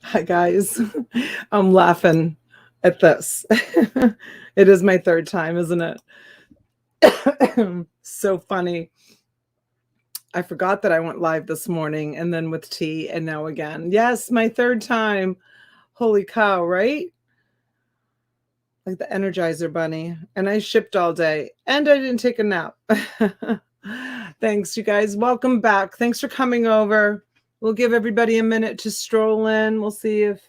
Hi, guys. I'm laughing at this. It is my third time, isn't it? So funny. I forgot that I went live this morning and then with tea and now again. Yes, my third time. Holy cow, right? Like the Energizer Bunny. And I shipped all day and I didn't take a nap. Thanks, you guys. Welcome back. Thanks for coming over. We'll give everybody a minute to stroll in. We'll see if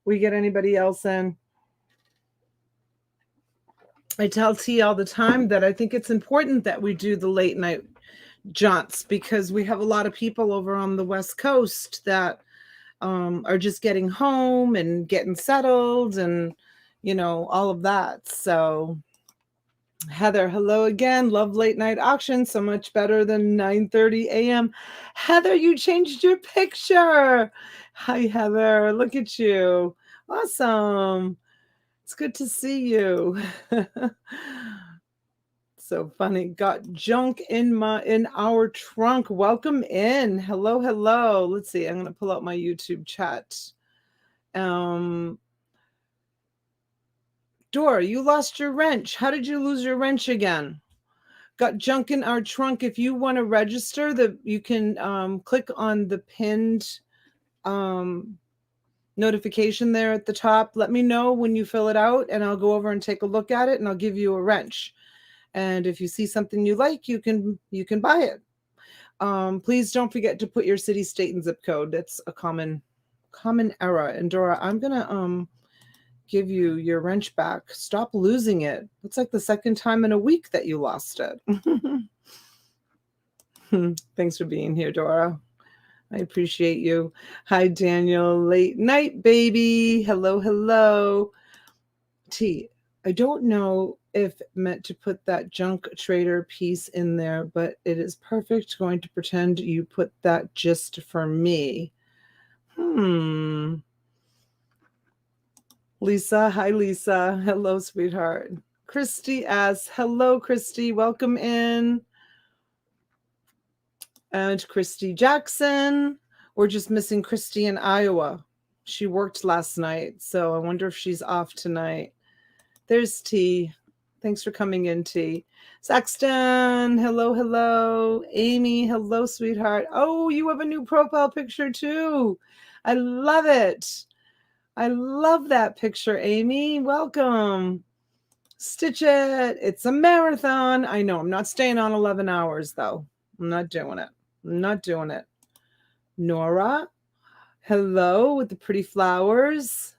we get anybody else in. I tell T all the time that I think it's important that we do the late night jaunts because we have a lot of people over on the West Coast that are just getting home and getting settled and, you know, all of that. So Heather, hello again. Love late night auction. So much better than 9:30 a.m. Heather, you changed your picture. Hi, Heather. Look at you. Awesome. It's good to see you. So funny. Got junk in our trunk. Welcome in. Hello, hello. Let's see. I'm going to pull out my YouTube chat. Dora, you lost your wrench. How did you lose your wrench again? Got junk in our trunk. If you want to register, you can click on the pinned notification there at the top. Let me know when you fill it out and I'll go over and take a look at it and I'll give you a wrench. And if you see something you like, you can buy it. Please don't forget to put your city, state, and zip code. That's a common error. And Dora, I'm gonna give you your wrench back. Stop losing it. It's like the second time in a week that you lost it. Thanks for being here, Dora. I appreciate you. Hi, Daniel. Late night, baby. Hello, hello. T, I don't know if meant to put that junk trader piece in there, but it is perfect. Going to pretend you put that just for me. Lisa, hi, Lisa. Hello, sweetheart. Christy asks, hello, Christy. Welcome in. And Christy Jackson. We're just missing Christy in Iowa. She worked last night, so I wonder if she's off tonight. There's T. Thanks for coming in, T. Saxton, hello, hello. Amy, hello, sweetheart. Oh, you have a new profile picture too. I love it. I love that picture, Amy. Welcome. Stitch it. It's a marathon. I know. I'm not staying on 11 hours, though. I'm not doing it. I'm not doing it. Nora, hello with the pretty flowers.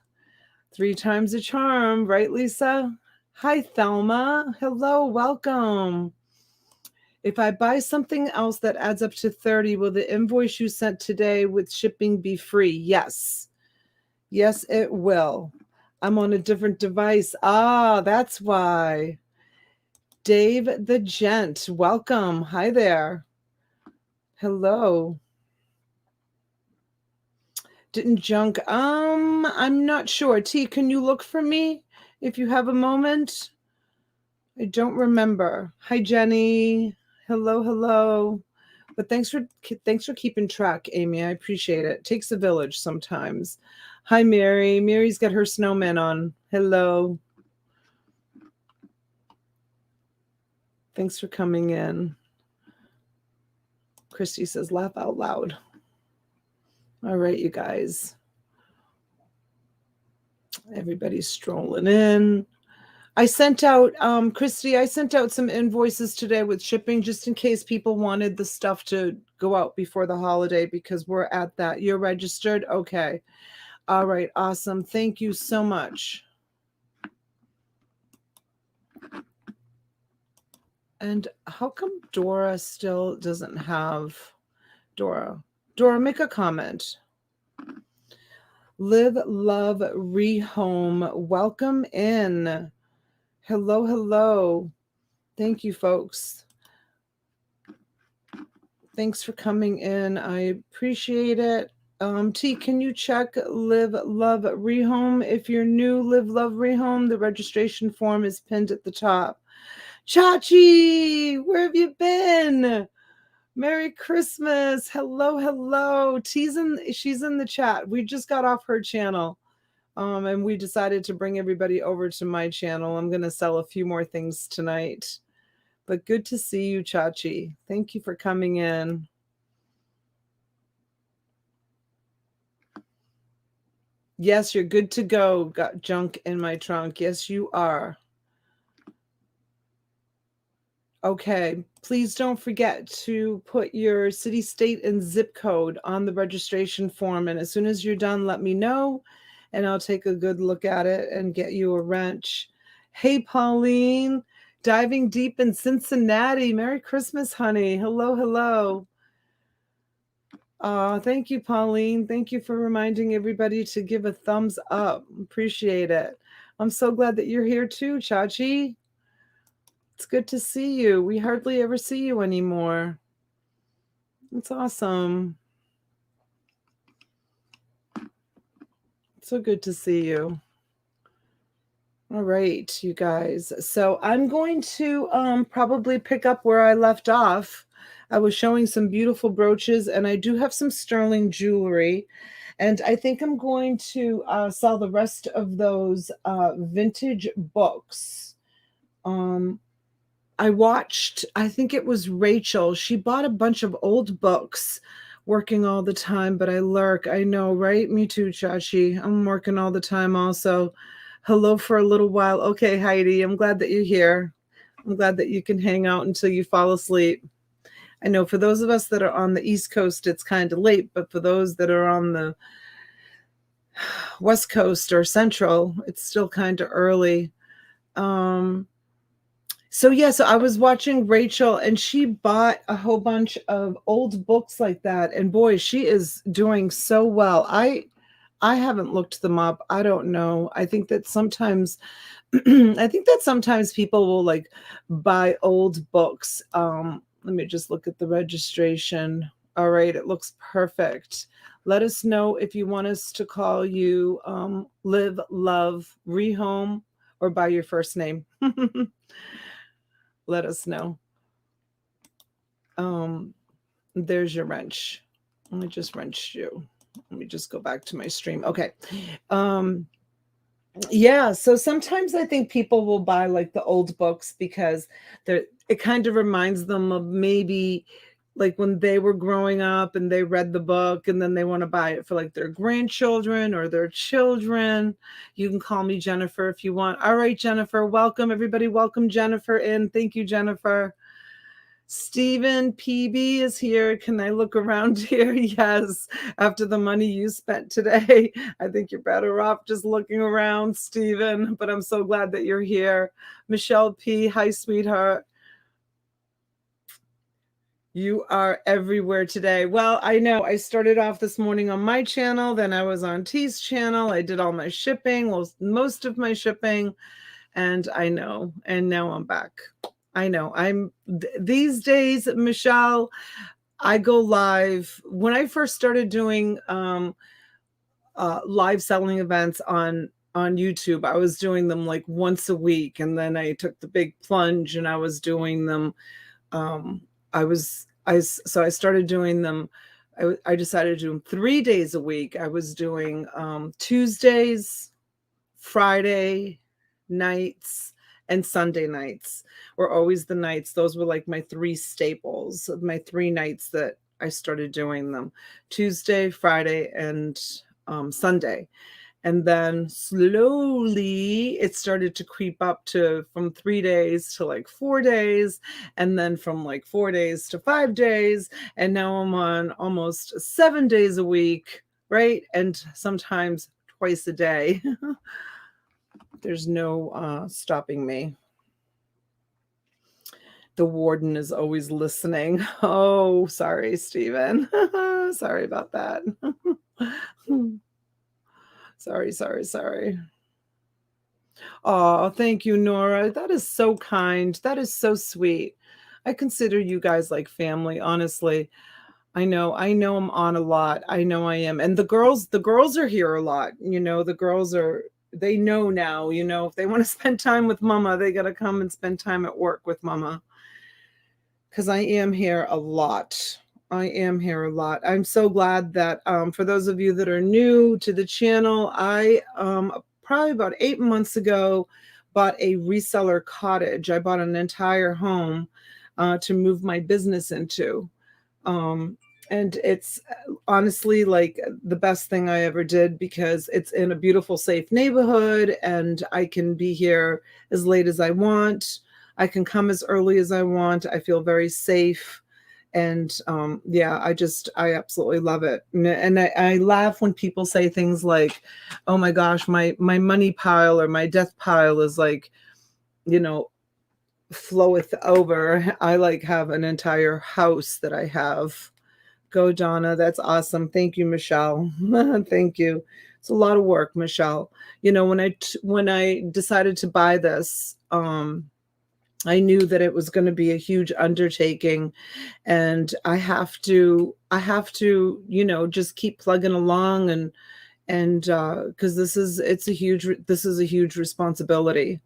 3 times a charm, right, Lisa? Hi, Thelma. Hello, welcome. If I buy something else that adds up to 30, will the invoice you sent today with shipping be free? Yes. Yes, it will. I'm on a different device. Ah, that's why. Dave the Gent, welcome. Hi there. Hello. Didn't junk. I'm not sure. T, can you look for me if you have a moment? I don't remember. Hi, Jenny. Hello, hello. But thanks for keeping track, Amy. I appreciate it. Takes a village sometimes. Hi, Mary. Mary's got her snowman on. Hello. Thanks for coming in. Christy says, laugh out loud. All right, you guys. Everybody's strolling in. I sent out, Christy, I sent out some invoices today with shipping just in case people wanted the stuff to go out before the holiday because we're at that. You're registered? Okay. All right. Awesome. Thank you so much. And how come Dora still doesn't have Dora? Dora, make a comment. Live, love, rehome. Welcome in. Hello, hello. Thank you, folks. Thanks for coming in. I appreciate it. T, can you check Live, Love, Rehome? If you're new, Live, Love, Rehome, the registration form is pinned at the top. Chachi, where have you been? Merry Christmas. Hello, hello. She's in the chat. We just got off her channel. And we decided to bring everybody over to my channel. I'm going to sell a few more things tonight. But good to see you, Chachi. Thank you for coming in. Yes, you're good to go. Got junk in my trunk. Yes, you are. Okay, please don't forget to put your city, state, and zip code on the registration form. And as soon as you're done, let me know, and I'll take a good look at it and get you a wrench. Hey, Pauline, diving deep in Cincinnati. Merry Christmas, honey. Hello, hello. Thank you, Pauline. Thank you for reminding everybody to give a thumbs up. Appreciate it. I'm so glad that you're here too, Chachi. It's good to see you. We hardly ever see you anymore. It's awesome. So good to see you. All right, you guys. So I'm going to probably pick up where I left off. I was showing some beautiful brooches, and I do have some sterling jewelry. And I think I'm going to sell the rest of those vintage books. I think it was Rachel. She bought a bunch of old books, working all the time, but I lurk. I know, right? Me too, Chachi. I'm working all the time also. Hello for a little while. Okay, Heidi, I'm glad that you're here. I'm glad that you can hang out until you fall asleep. I know for those of us that are on the East Coast, it's kind of late, but for those that are on the West Coast or Central, it's still kind of early. So I was watching Rachel, and she bought a whole bunch of old books like that. And boy, she is doing so well. I haven't looked them up. I don't know. I think that sometimes people will like buy old books. Let me just look at the registration. All right, it looks perfect. Let us know if you want us to call you Live, Love, Rehome, or by your first name. Let us know. There's your wrench. Let me just wrench you. Let me just go back to my stream. Okay. Yeah, so sometimes I think people will buy like the old books because it kind of reminds them of maybe like when they were growing up and they read the book, and then they want to buy it for like their grandchildren or their children. You can call me Jennifer if you want. All right, Jennifer, welcome everybody. Welcome Jennifer in. Thank you, Jennifer. Stephen PB is here. Can I look around here? Yes. After the money you spent today, I think you're better off just looking around, Stephen. But I'm so glad that you're here. Michelle P. Hi, sweetheart. You are everywhere today. Well, I know I started off this morning on my channel, then I was on T's channel. I did all my shipping, well, most of my shipping, and I know, and now I'm back. I know these days, Michelle, I go live. When I first started doing live selling events on YouTube. I was doing them like once a week, and then I took the big plunge and I was doing them. Um, so I started doing them. I decided to do them 3 days a week. I was doing Tuesdays, Friday nights, and Sunday nights were always the nights. Those were like my three staples of my 3 nights that I started doing them: Tuesday, Friday, and Sunday. And then slowly it started to creep up to from 3 days to like 4 days, and then from like 4 days to 5 days. And now I'm on almost 7 days a week, right? And sometimes twice a day. There's no stopping me. The warden is always listening. Oh, sorry, Stephen. Sorry about that. Sorry. Oh, thank you, Nora. That is so kind. That is so sweet. I consider you guys like family, honestly. I know I'm on a lot. I know I am. And the girls are here a lot. The girls they know now, if they want to spend time with mama, they got to come and spend time at work with mama. Because I am here a lot. I'm so glad that for those of you that are new to the channel, I probably about 8 months ago bought a reseller cottage. I bought an entire home to move my business into. And it's honestly like the best thing I ever did, because it's in a beautiful, safe neighborhood, and I can be here as late as I want. I can come as early as I want. I feel very safe. And yeah, I absolutely love it. And I laugh when people say things like, oh my gosh, my money pile or my death pile is like, floweth over. I like have an entire house that I have. Go, Donna. That's awesome. Thank you, Michelle. Thank you. It's a lot of work, Michelle. When I decided to buy this, I knew that it was going to be a huge undertaking, and I have to, just keep plugging along, and because this is a huge responsibility.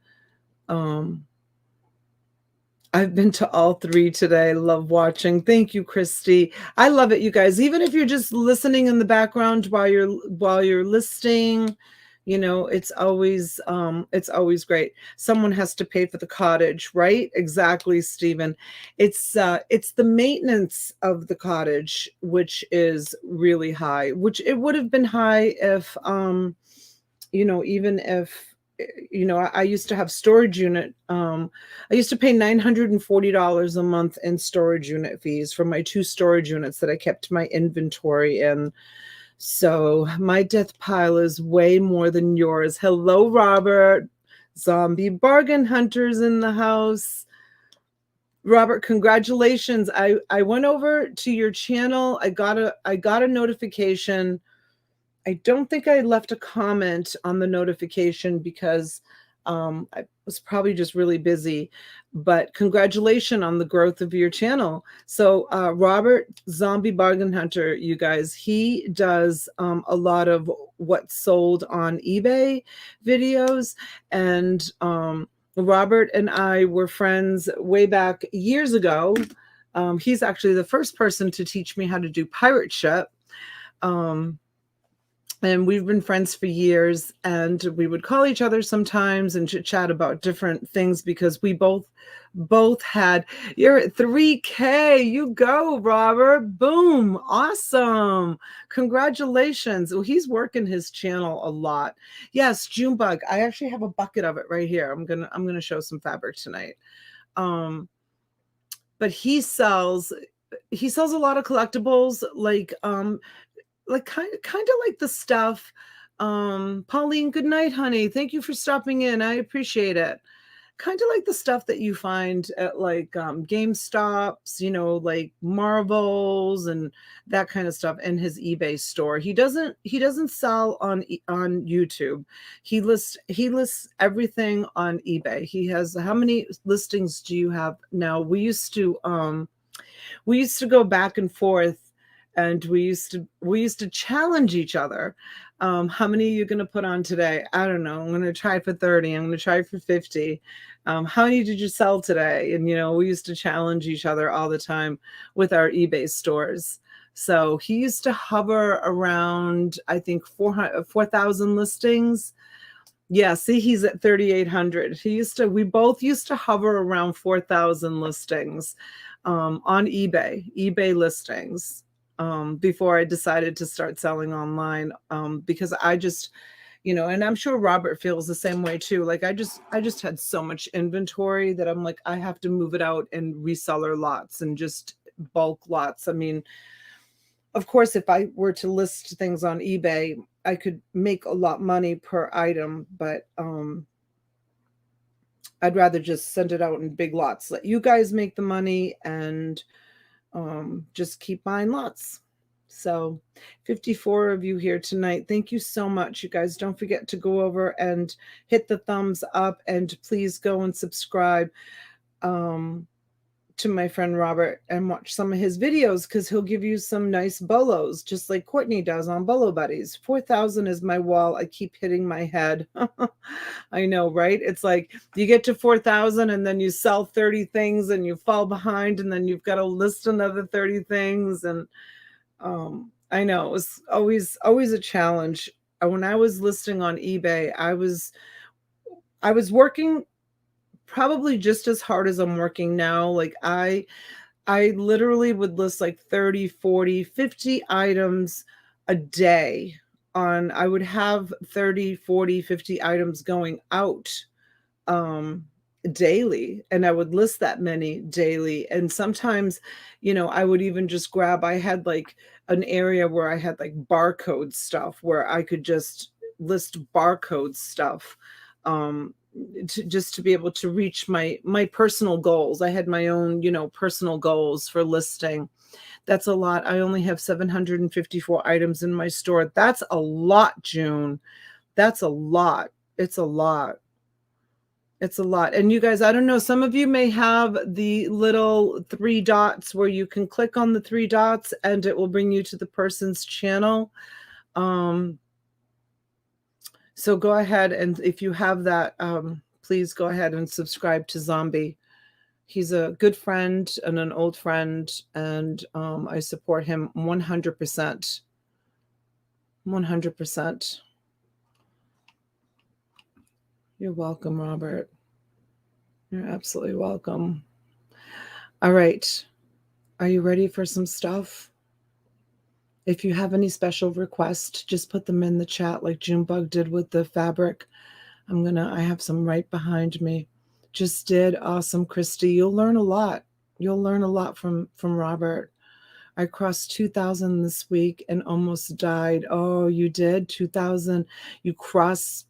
I've been to all 3 today. Love watching. Thank you, Christy. I love it, you guys. Even if you're just listening in the background while you're listing, it's always great. Someone has to pay for the cottage, right? Exactly, Stephen. It's the maintenance of the cottage which is really high, which it would have been high if even if I used to have storage unit. I used to pay $940 a month in storage unit fees for my 2 storage units that I kept my inventory in. So my death pile is way more than yours. Hello, Robert. Zombie bargain hunters in the house. Robert, congratulations. I went over to your channel. I got a notification. I don't think I left a comment on the notification because I was probably just really busy, but congratulations on the growth of your channel. So Robert, Zombie Bargain Hunter, you guys, he does a lot of what's sold on eBay videos. And Robert and I were friends way back years ago. He's actually the first person to teach me how to do pirate ship. And we've been friends for years, and we would call each other sometimes and chit chat about different things because we both had. You're at 3K. You go, Robert. Boom. Awesome. Congratulations. Well, he's working his channel a lot. Yes, Junebug. I actually have a bucket of it right here. I'm gonna show some fabric tonight. But he sells a lot of collectibles, like kind of like the stuff. Pauline, good night, honey. Thank you for stopping in. I appreciate it. Kind of like the stuff that you find at like GameStops, like Marvels and that kind of stuff in his eBay store. He doesn't sell on YouTube. He lists everything on eBay. He has, how many listings do you have now? We used to go back and forth And we used to challenge each other. How many are you going to put on today? I don't know. I'm going to try for 30. I'm going to try for 50. How many did you sell today? And, we used to challenge each other all the time with our eBay stores. So he used to hover around, I think, 4,000 listings. Yeah, see, he's at 3,800. We both used to hover around 4,000 listings on eBay listings, before I decided to start selling online, because I just, and I'm sure Robert feels the same way too. Like I just had so much inventory that I'm like, I have to move it out in reseller lots and just bulk lots. I mean, of course, if I were to list things on eBay, I could make a lot money per item, but I'd rather just send it out in big lots. Let you guys make the money and just keep buying lots. So 54 of you here tonight. Thank you so much. You guys don't forget to go over and hit the thumbs up, and please go and subscribe to my friend Robert and watch some of his videos, because he'll give you some nice bolos, just like Courtney does on Bolo Buddies. 4,000 is my wall. I keep hitting my head. I know, right? It's like you get to 4,000 and then you sell 30 things and you fall behind, and then you've got to list another 30 things. And I know it was always a challenge. When I was listing on eBay, I was working probably just as hard as I'm working now. Like I literally would list like 30, 40, 50 items a day I would have 30, 40, 50 items going out daily, and I would list that many daily. And sometimes, I would even just I had like an area where I had like barcode stuff where I could just list barcode stuff. Just to be able to reach my personal goals. I had my own, personal goals for listing. That's a lot. I only have 754 items in my store. That's a lot, June. That's a lot. It's a lot. It's a lot. And you guys, I don't know, some of you may have the little 3 dots where you can click on the 3 dots and it will bring you to the person's channel. So go ahead, and if you have that, please go ahead and subscribe to Zombie. He's a good friend and an old friend, and I support him 100%. 100%. You're welcome, Robert. You're absolutely welcome. All right. Are you ready for some stuff? If you have any special requests, just put them in the chat like Junebug did with the fabric. I have some right behind me. Just did. Awesome, Christy. You'll learn a lot. You'll learn a lot from Robert. I crossed 2,000 this week and almost died. Oh, you did? 2,000. You cross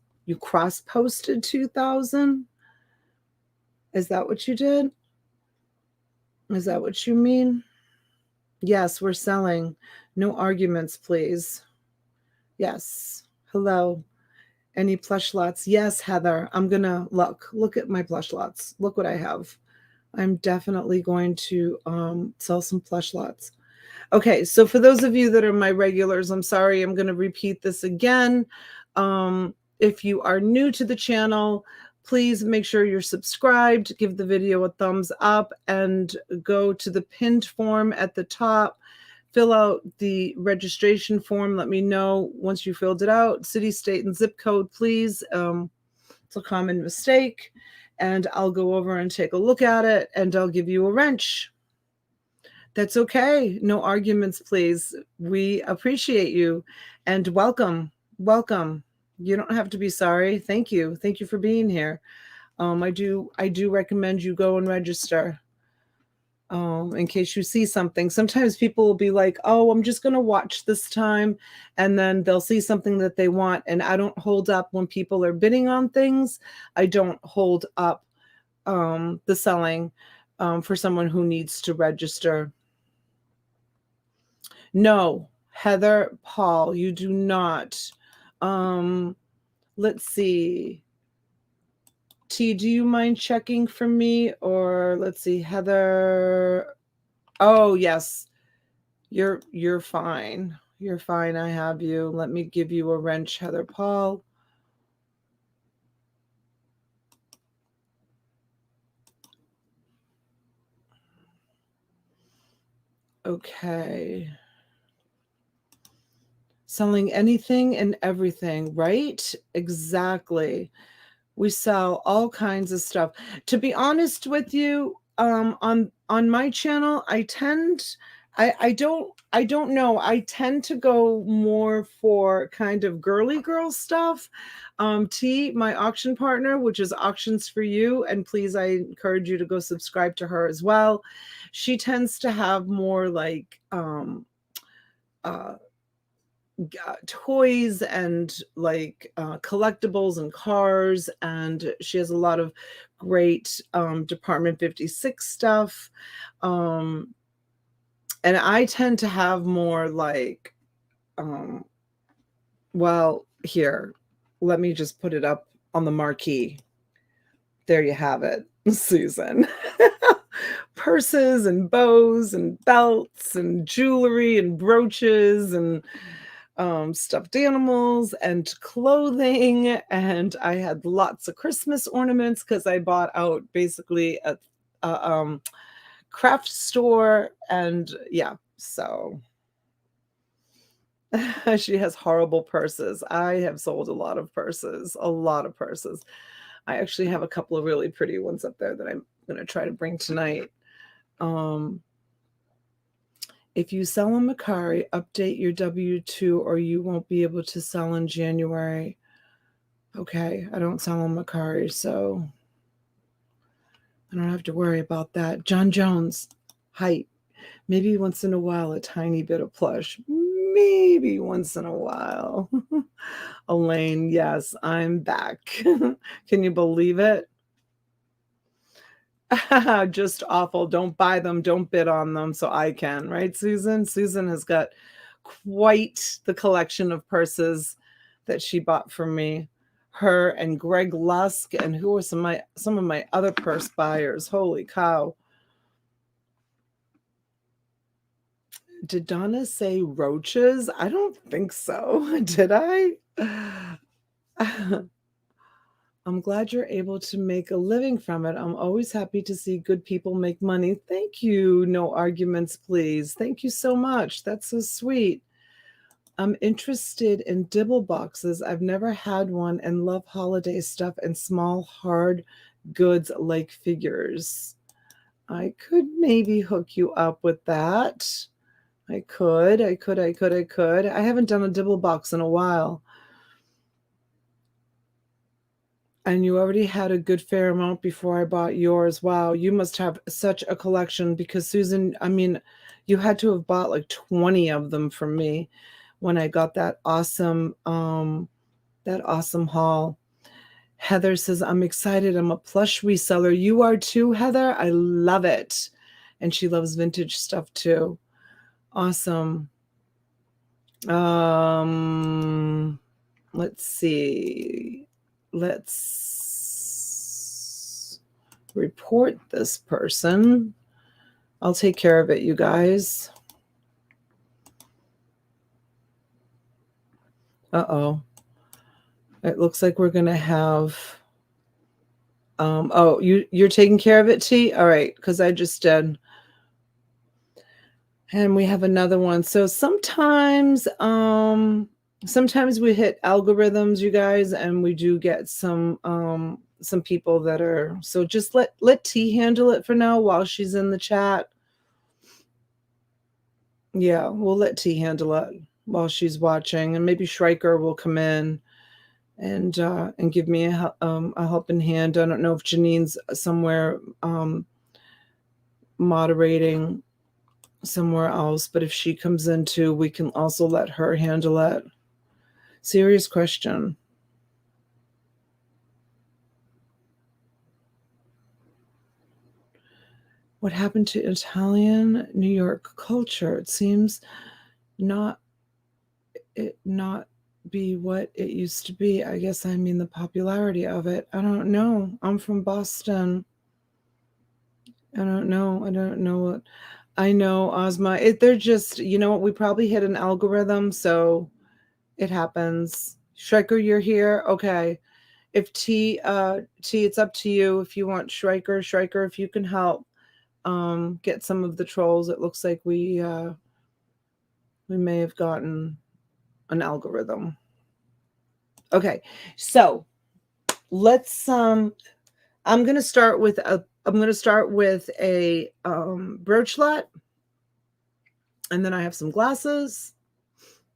posted 2,000? Is that what you did? Is that what you mean? Yes, we're selling. No arguments, please. Yes. Hello. Any plush lots? Yes, Heather. I'm going to look at my plush lots. Look what I have. I'm definitely going to sell some plush lots. Okay, so for those of you that are my regulars, I'm sorry, I'm going to repeat this again. If you are new to the channel, please make sure you're subscribed, give the video a thumbs up, and go to the pinned form at the top. Fill out the registration form. Let me know once you filled it out. City, state, and zip code, please. It's a common mistake. And I'll go over and take a look at it, and I'll give you a wrench. That's okay. No arguments, please. We appreciate you. And welcome. Welcome. You don't have to be sorry. Thank you. Thank you for being here. I do recommend you go and register. In case you see something. Sometimes people will be like, oh, I'm just going to watch this time. And then they'll see something that they want. And I don't hold up when people are bidding on things. I don't hold up the selling for someone who needs to register. No, Heather, Paul, you do not. Let's see. T, do you mind checking for me? Or let's see, Heather. Oh, yes. You're fine. You're fine. I have you. Let me give you a wrench, Heather Paul. Okay. Selling anything and everything, right? Exactly. We sell all kinds of stuff. To be honest with you, on my channel, I don't know. I tend to go more for kind of girly girl stuff. T, my auction partner, which is Auctions for You, and please, I encourage you to go subscribe to her as well. She tends to have more like uh toys and like collectibles and cars, and she has a lot of great Department 56 stuff, um and I tend to have more like um well, here, let me just put it up on the marquee. There you have it, Susan. Purses and bows and belts and jewelry and brooches and stuffed animals and clothing. And I had lots of Christmas ornaments because I bought out basically a craft store. And yeah, so she has horrible purses. I have sold a lot of purses, a lot of purses. I actually have a couple of really pretty ones up there that I'm going to try to bring tonight. Um, if you sell a Macari, update your W-2 or you won't be able to sell in January. Okay, I don't sell on Macari, so I don't have to worry about that. John Jones, height. Maybe once in a while, a tiny bit of plush. Maybe once in a while. Elaine, yes, I'm back. Can you believe it? Just awful. Don't buy them. Don't bid on them so I can, right, Susan? Susan has got quite the collection of purses that she bought from me. Her and Greg Lusk, and who are some of my other purse buyers. Holy cow. Did Donna say roaches? I don't think so. Did I? I'm glad you're able to make a living from it. I'm always happy to see good people make money. Thank you. No arguments, please. Thank you so much. That's so sweet. I'm interested in dibble boxes. I've never had one and love holiday stuff and small hard goods like figures. I could maybe hook you up with that. I could. I haven't done a dibble box in a while. And you already had a good fair amount before I bought yours. Wow, you must have such a collection because Susan, I mean, you had to have bought like 20 of them from me when I got that awesome haul. Heather says, I'm excited. I'm a plush reseller. You are too, Heather. I love it. And she loves vintage stuff too. Awesome. Let's see. Let's report this person. I'll take care of it, you guys. Uh-oh. It looks like we're going to have... oh, you're taking care of it, T? All right, because I just did. And we have another one. So sometimes we hit algorithms, you guys, and we do get some people that are... So just let T handle it for now while she's in the chat. Yeah, we'll let T handle it while she's watching, and maybe Schreiker will come in and give me a helping hand. I don't know if Janine's somewhere moderating somewhere else, but if she comes in too, we can also let her handle it. Serious question. What happened to Italian New York culture? It seems not be what it used to be. I guess I mean the popularity of it. I don't know. I'm from Boston. I don't know what I know, Ozma. They're just, you know what? We probably hit an algorithm, so it happens. Shrieker, you're here. Okay. If T, it's up to you. If you want Shrieker, if you can help get some of the trolls. It looks like we may have gotten an algorithm. Okay, so let's I'm gonna start with a broachlet, and then I have some glasses.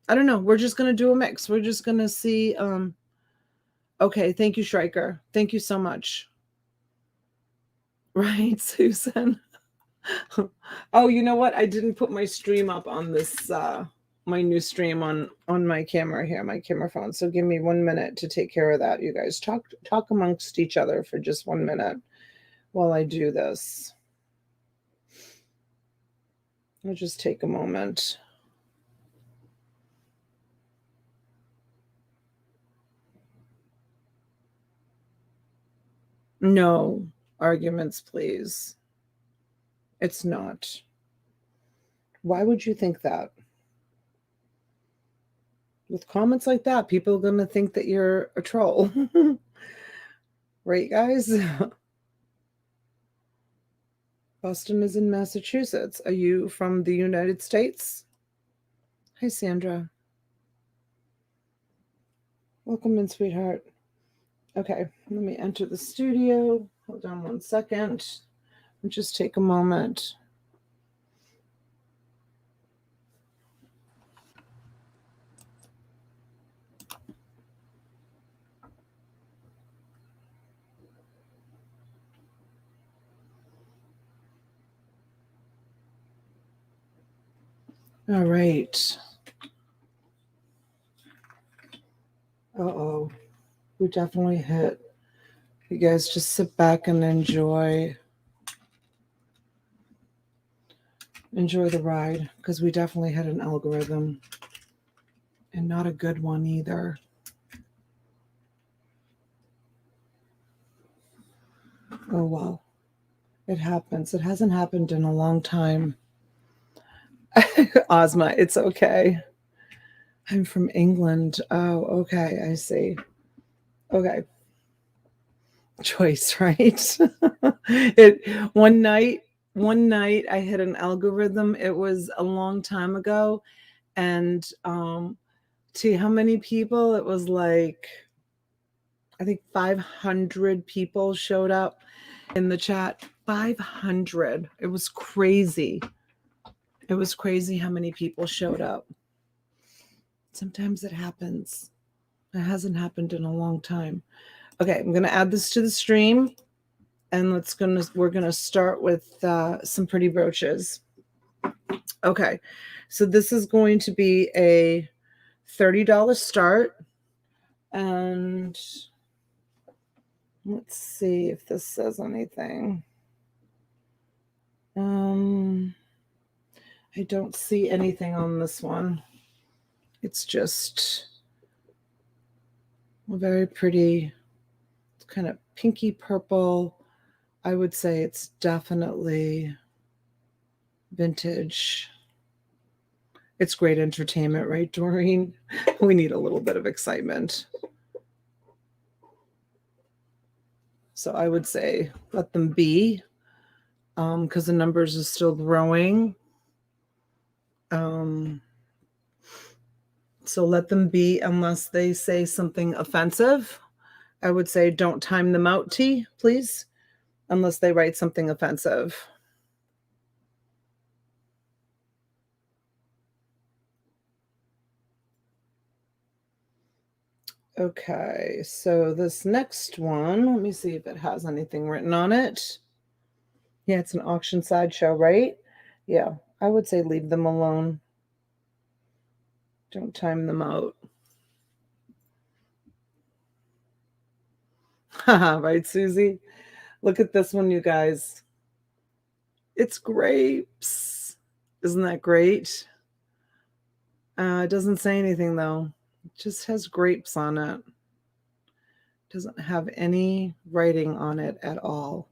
I don't know. We're just gonna do a mix. We're just gonna see. Okay, thank you, Shrieker. Thank you so much. Right, Susan. Oh, you know what? I didn't put my stream up on this my new stream on my camera here, my camera phone. So give me 1 minute to take care of that. You guys talk amongst each other for just 1 minute while I do this. I'll just take a moment. No arguments, please. It's not. Why would you think that? With comments like that, people are going to think that you're a troll. Right, guys? Boston is in Massachusetts. Are you from the United States? Hi, Sandra. Welcome in, sweetheart. Okay, let me enter the studio. Hold on 1 second. And just take a moment. All right. Uh-oh. We definitely hit. You guys just sit back and enjoy the ride, because we definitely hit an algorithm, and not a good one either. Oh, well. It happens. It hasn't happened in a long time. Ozma, it's okay. I'm from England. Oh, okay. I see. Okay. Choice, right? One night I hit an algorithm. It was a long time ago. And see how many people? It was like, I think 500 people showed up in the chat. 500. It was crazy. It was crazy how many people showed up. Sometimes it happens. It hasn't happened in a long time. Okay, I'm going to add this to the stream, and we're going to start with some pretty brooches. Okay, so this is going to be a $30 start, and let's see if this says anything. I don't see anything on this one. It's just a very pretty, kind of pinky purple. I would say it's definitely vintage. It's great entertainment, right, Doreen? We need a little bit of excitement. So I would say let them be, because the numbers are still growing. So let them be unless they say something offensive. I would say don't time them out, T, please, unless they write something offensive. Okay, so this next one, let me see if it has anything written on it. Yeah, it's an auction sideshow, right? Yeah, I would say leave them alone. Don't time them out. Haha, right, Susie? Look at this one, you guys. It's grapes. Isn't that great? It doesn't say anything, though. It just has grapes on it. Doesn't have any writing on it at all.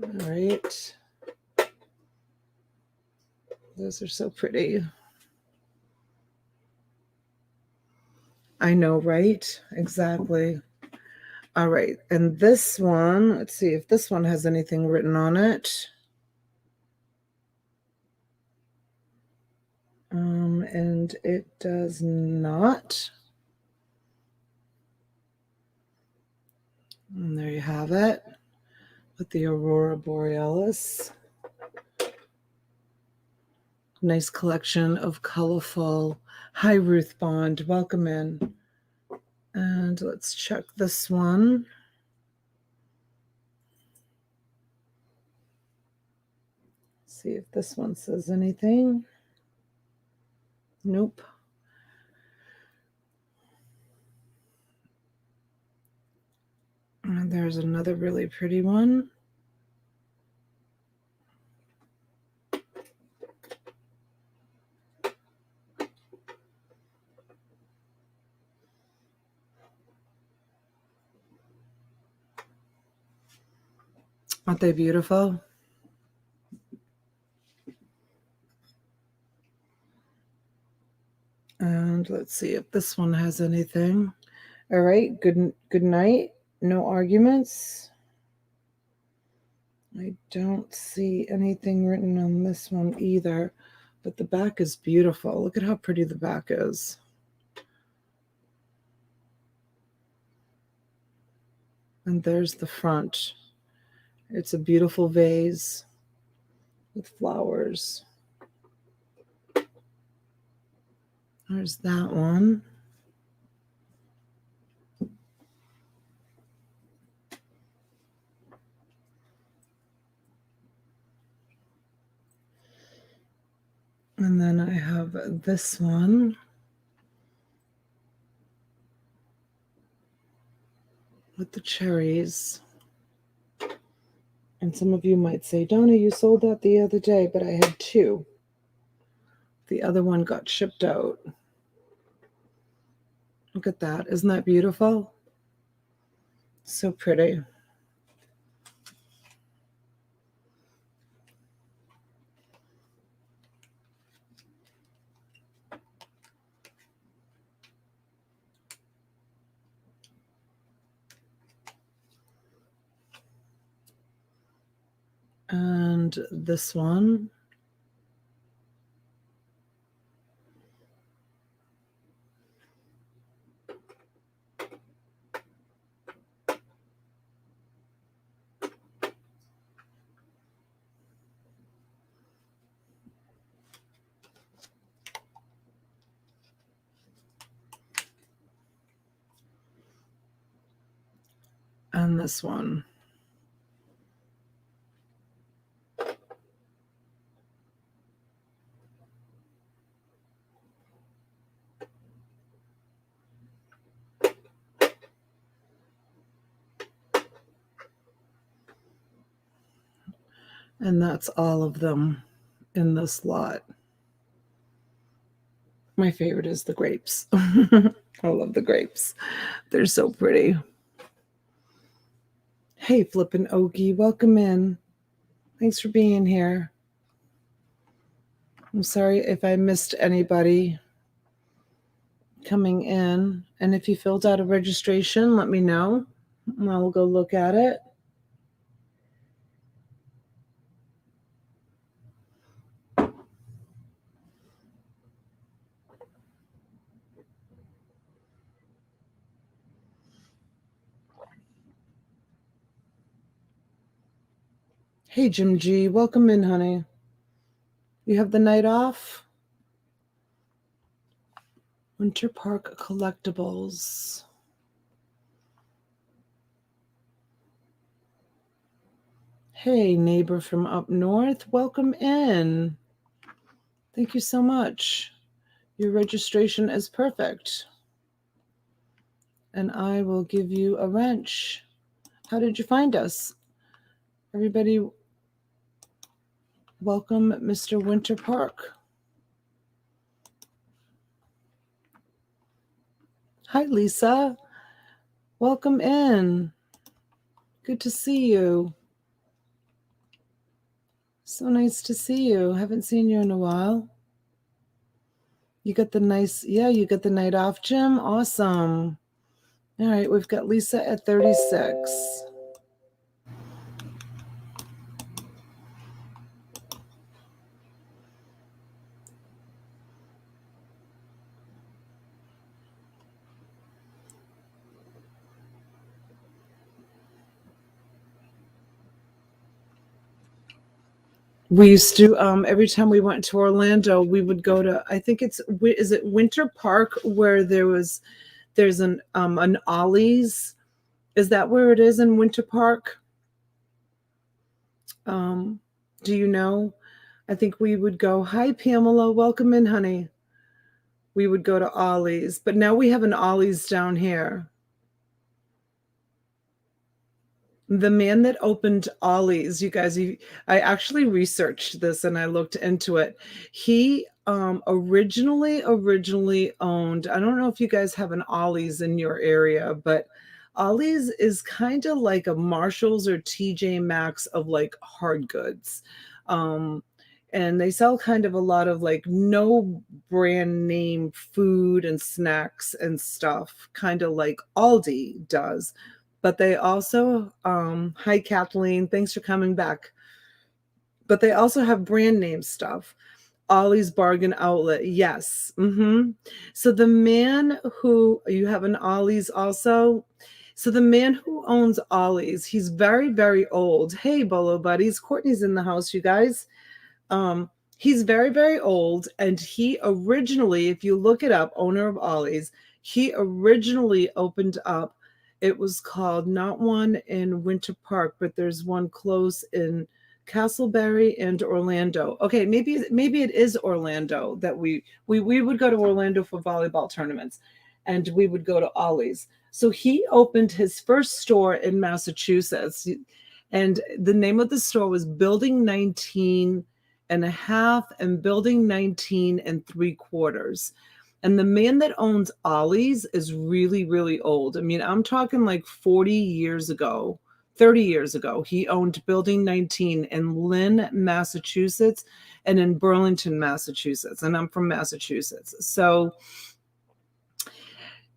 All right. Those are so pretty. I know, right? Exactly. All right. And this one, let's see if this one has anything written on it. And it does not. And there you have it with the Aurora Borealis. Nice collection of colorful. Hi, Ruth Bond. Welcome in. And let's check this one. See if this one says anything. Nope. And there's another really pretty one. Aren't they beautiful? And let's see if this one has anything. All right, good night. No arguments. I don't see anything written on this one either, but the back is beautiful. Look at how pretty the back is. And there's the front. It's a beautiful vase with flowers. There's that one. And then I have this one with the cherries. And some of you might say, Donna, you sold that the other day, but I had two. The other one got shipped out. Look at that. Isn't that beautiful? So pretty. And this one. And this one. And that's all of them in this lot. My favorite is the grapes. I love the grapes. They're so pretty. Hey, Flippin' Okie, welcome in. Thanks for being here. I'm sorry if I missed anybody coming in. And if you filled out a registration, let me know. And I'll go look at it. Hey, Jim G, welcome in, honey. You have the night off? Winter Park Collectibles. Hey, neighbor from up north, welcome in. Thank you so much. Your registration is perfect. And I will give you a wrench. How did you find us? Everybody, welcome Mr. Winter Park. Hi, Lisa. Welcome in. Good to see you. So nice to see you. Haven't seen you in a while. You got the nice, yeah, you got the night off, Jim. Awesome. All right, we've got Lisa at 36. We used to every time we went to Orlando, we would go to, I think is it Winter Park where there's an Ollie's. Is that where it is in Winter Park? Do you know? I think we would go, hi Pamela, welcome in, honey. We would go to Ollie's, but now we have an Ollie's down here. The man that opened Ollie's, you guys, I actually researched this and I looked into it. He originally owned, I don't know if you guys have an Ollie's in your area, but Ollie's is kind of like a Marshall's or TJ Maxx of like hard goods. And they sell kind of a lot of like no brand name food and snacks and stuff, kind of like Aldi does. But they also, hi Kathleen, thanks for coming back. But they also have brand name stuff. Ollie's Bargain Outlet, yes. So the man who, you have an Ollie's also? So the man who owns Ollie's, he's very, very old. Hey, Bolo Buddies, Courtney's in the house, you guys. He's very, very old. And he originally, if you look it up, owner of Ollie's, he originally opened up, it was called, not one in Winter Park, but there's one close in Castleberry and Orlando. Okay, maybe it is Orlando that we would go to Orlando for volleyball tournaments, and we would go to Ollie's. So he opened his first store in Massachusetts, and the name of the store was Building 19 and a half and Building 19 and 3/4. And the man that owns Ollie's is really, really old. I mean, I'm talking like 40 years ago, 30 years ago. He owned Building 19 in Lynn, Massachusetts, and in Burlington, Massachusetts. And I'm from Massachusetts. So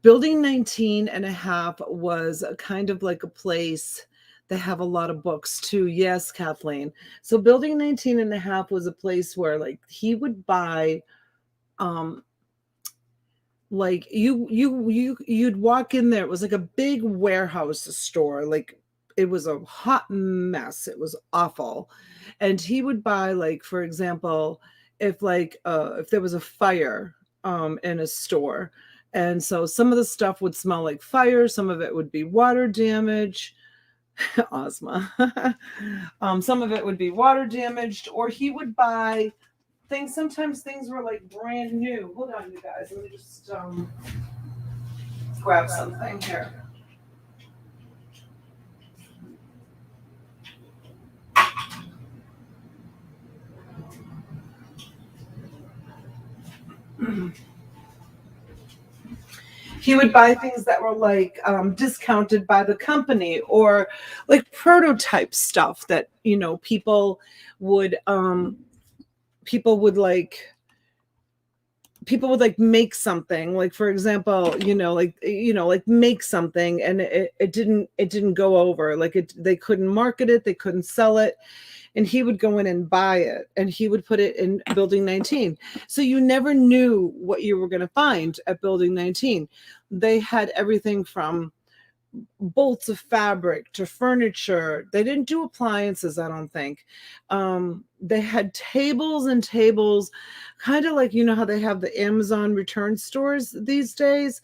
Building 19 and a half was kind of like a place. They have a lot of books too. Yes, Kathleen. So Building 19 and a half was a place where like he would buy, like you'd walk in there. It was like a big warehouse store. Like it was a hot mess. It was awful. And he would buy, like, for example, if there was a fire in a store. And so some of the stuff would smell like fire, some of it would be water damage. Ozma. Some of it would be water damaged, or he would buy things. Sometimes things were like brand new. Hold on, you guys. Let me just grab something here. He would buy things that were like discounted by the company, or like prototype stuff that people would make something, like, for example, like make something, and it didn't go over, like they couldn't market it, they couldn't sell it, and he would go in and buy it, and he would put it in Building 19. So you never knew what you were going to find at Building 19. They had everything from bolts of fabric to furniture. They didn't do appliances, I don't think. They had tables and tables, kind of like, how they have the Amazon return stores these days.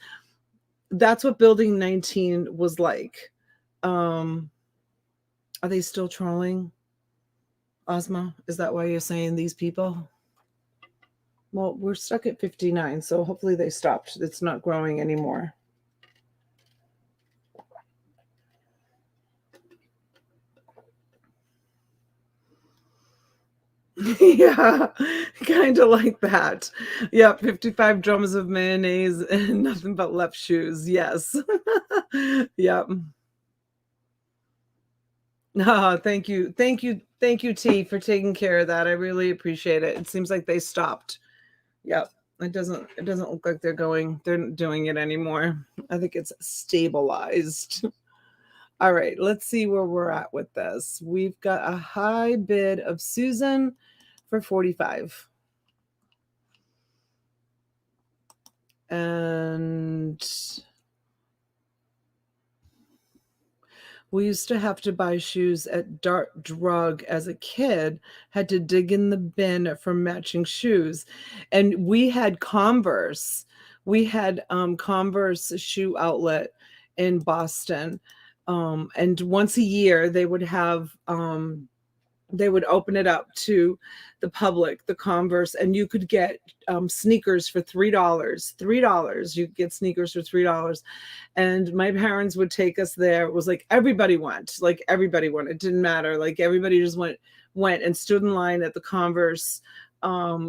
That's what Building 19 was like. Are they still trolling? Ozma, is that why you're saying these people? Well, we're stuck at 59, so hopefully they stopped. It's not growing anymore. Yeah, kind of like that. Yeah, 55 drums of mayonnaise and nothing but left shoes. Yes. Yep. No, thank you. Thank you. Thank you, T, for taking care of that. I really appreciate it. It seems like they stopped. Yep. It doesn't look like they're doing it anymore. I think it's stabilized. All right, let's see where we're at with this. We've got a high bid of Susan for 45. And we used to have to buy shoes at Dart Drug as a kid, had to dig in the bin for matching shoes. And we had Converse. We had Converse shoe outlet in Boston. And once a year they would open it up to the public, the Converse, and you could get sneakers for $3. $3. You could get sneakers for $3. And my parents would take us there. It was like everybody went. Like everybody went. It didn't matter. Like everybody just went and stood in line at the Converse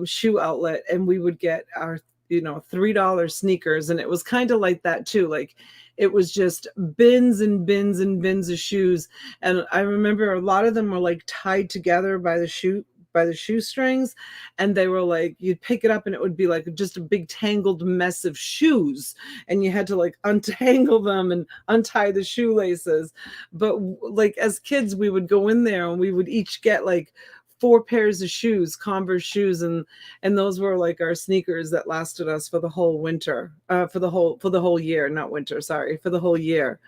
shoe outlet, and we would get our $3 sneakers. And it was kind of like that too. Like it was just bins and bins and bins of shoes. And I remember a lot of them were like tied together by the shoestrings, and they were like, you'd pick it up and it would be like just a big tangled mess of shoes, and you had to like untangle them and untie the shoelaces. But like as kids, we would go in there and we would each get like 4 pairs of shoes, Converse shoes, and those were like our sneakers that lasted us for the whole winter, for the whole year, not winter, sorry, for the whole year.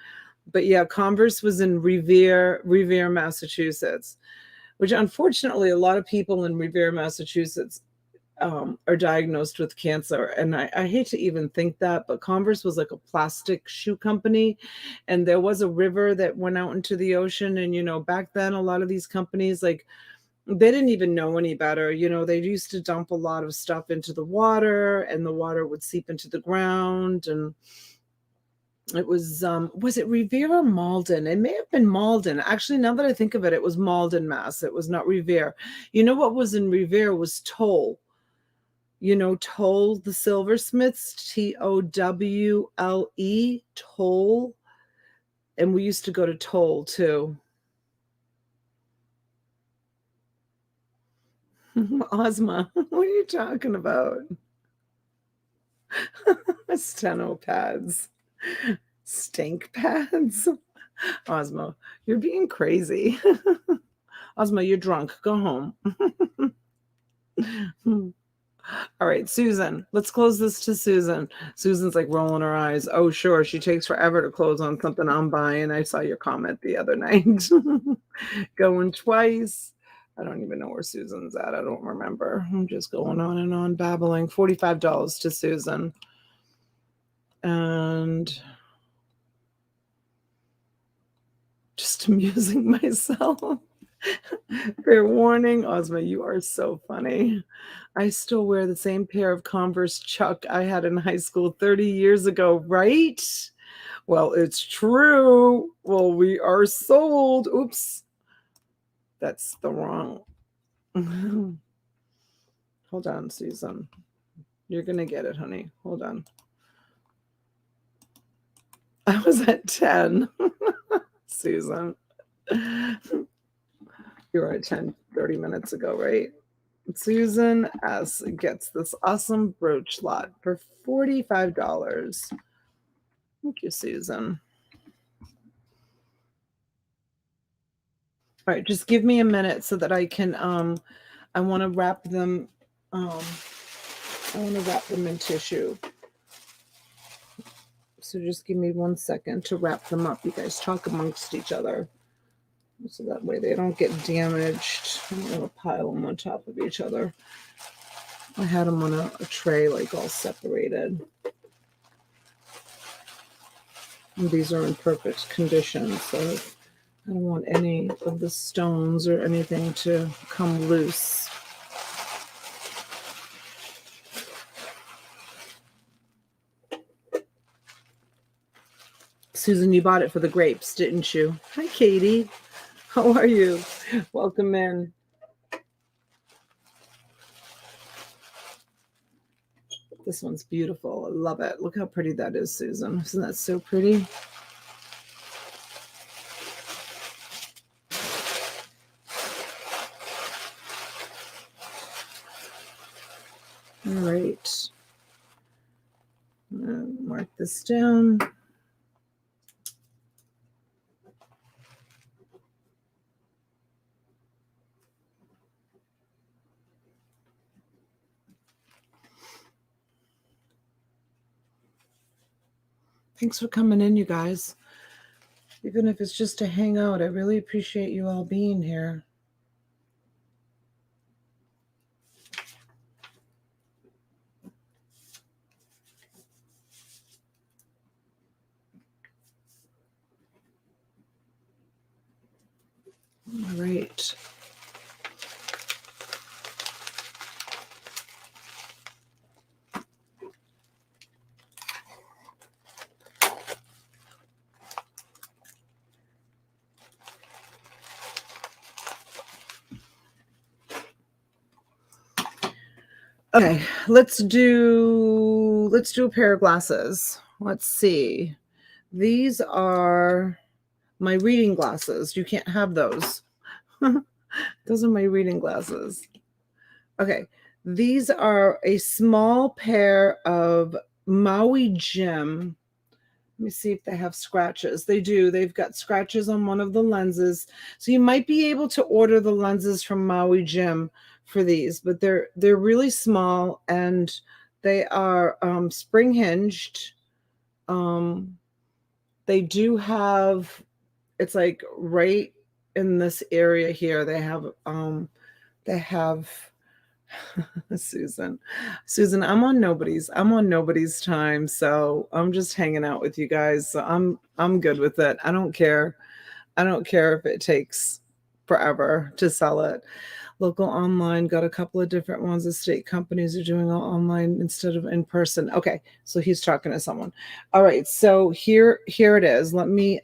But yeah, Converse was in Revere, Massachusetts, which unfortunately a lot of people in Revere, Massachusetts are diagnosed with cancer. And I hate to even think that, but Converse was like a plastic shoe company. And there was a river that went out into the ocean. And, back then, a lot of these companies, like, they didn't even know any better. They used to dump a lot of stuff into the water, and the water would seep into the ground. And it was it Revere or Malden? It may have been Malden. Actually, now that I think of it, it was Malden, Mass. It was not Revere. What was in Revere was Toll. Toll, the silversmiths, Towle, Toll. And we used to go to Toll too. Ozma, what are you talking about? Steno pads. Stink pads. Ozma, you're being crazy. Ozma, you're drunk. Go home. All right, Susan. Let's close this to Susan. Susan's like rolling her eyes. Oh, sure. She takes forever to close on something I'm buying. I saw your comment the other night. Going twice. I don't even know where Susan's at. I don't remember. I'm just going on and on babbling. $45 to Susan. And just amusing myself. Fair warning, Ozma, you are so funny. I still wear the same pair of Converse Chuck I had in high school 30 years ago, right? Well, it's true. Well, we are sold. Oops. That's the wrong. Hold on, Susan. You're going to get it, honey. Hold on. I was at 10. Susan. You were at 10 30 minutes ago, right? Susan S. gets this awesome brooch lot for $45. Thank you, Susan. All right, just give me a minute so that I can, I want to wrap them, in tissue. So just give me 1 second to wrap them up. You guys talk amongst each other, so that way they don't get damaged. I'm going to pile them on top of each other. I had them on a tray, like all separated. And these are in perfect condition, so I don't want any of the stones or anything to come loose. Susan, you bought it for the grapes, didn't you? Hi, Katie. How are you? Welcome in. This one's beautiful. I love it. Look how pretty that is, Susan. Isn't that so pretty? Mark this down. Thanks for coming in, you guys. Even if it's just to hang out, I really appreciate you all being here. All right. Okay, let's do a pair of glasses. Let's see. These are my reading glasses. You can't have those. Those are my reading glasses. Okay, these are a small pair of Maui Jim. Let me see if they have scratches. They do. They've got scratches on one of the lenses. So you might be able to order the lenses from Maui Jim for these, but they're really small and they are spring hinged. They do have, it's like right in this area here. They have Susan, I'm on nobody's time, so I'm just hanging out with you guys. So I'm good with it. I don't care if it takes forever to sell it. Local online, got a couple of different ones. Estate companies are doing all online instead of in person. Okay, so he's talking to someone. All right, so here it is. Let me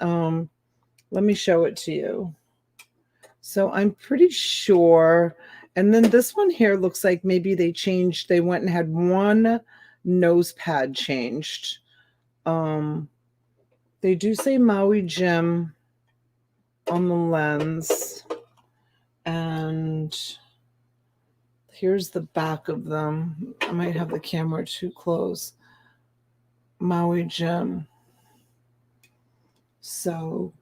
show it to you. So I'm pretty sure. And then this one here looks like maybe they went and had one nose pad changed. They do say Maui Jim on the lens. And here's the back of them. I might have the camera too close. Maui Jim. So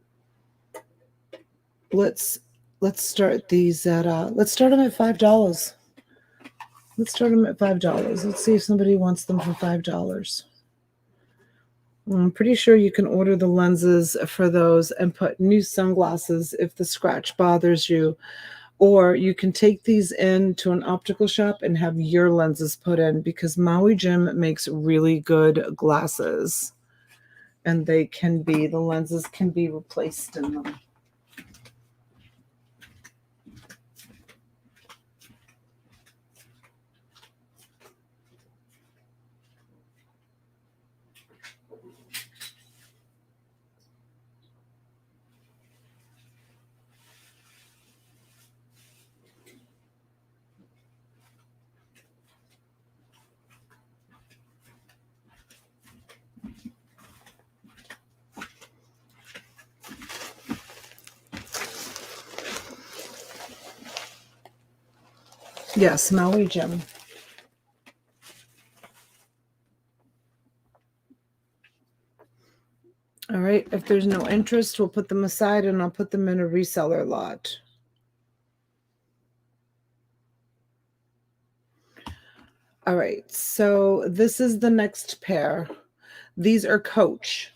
let's start these at let's start them at $5. Let's start them at $5. Let's see if somebody wants them for $5. I'm pretty sure you can order the lenses for those and put new sunglasses if the scratch bothers you. Or you can take these into an optical shop and have your lenses put in, because Maui Jim makes really good glasses. And the lenses can be replaced in them. Yes, Maui Jim. All right, if there's no interest, we'll put them aside and I'll put them in a reseller lot. All right, so this is the next pair. These are Coach.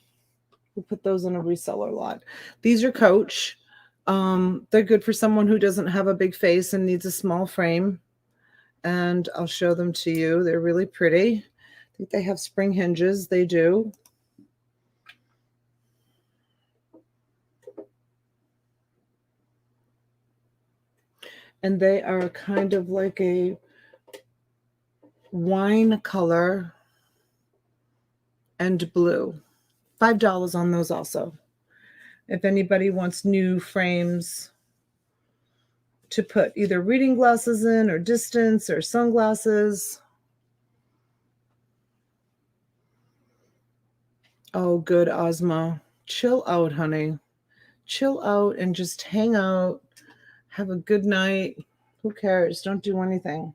We'll put those in a reseller lot. These are Coach. They're good for someone who doesn't have a big face and needs a small frame. And I'll show them to you. They're really pretty. I think they have spring hinges. They do. And they are kind of like a wine color and blue. $5 on those also. If anybody wants new frames to put either reading glasses in or distance or sunglasses. Oh, good, Ozma. Chill out, honey. Chill out and just hang out. Have a good night. Who cares? Don't do anything.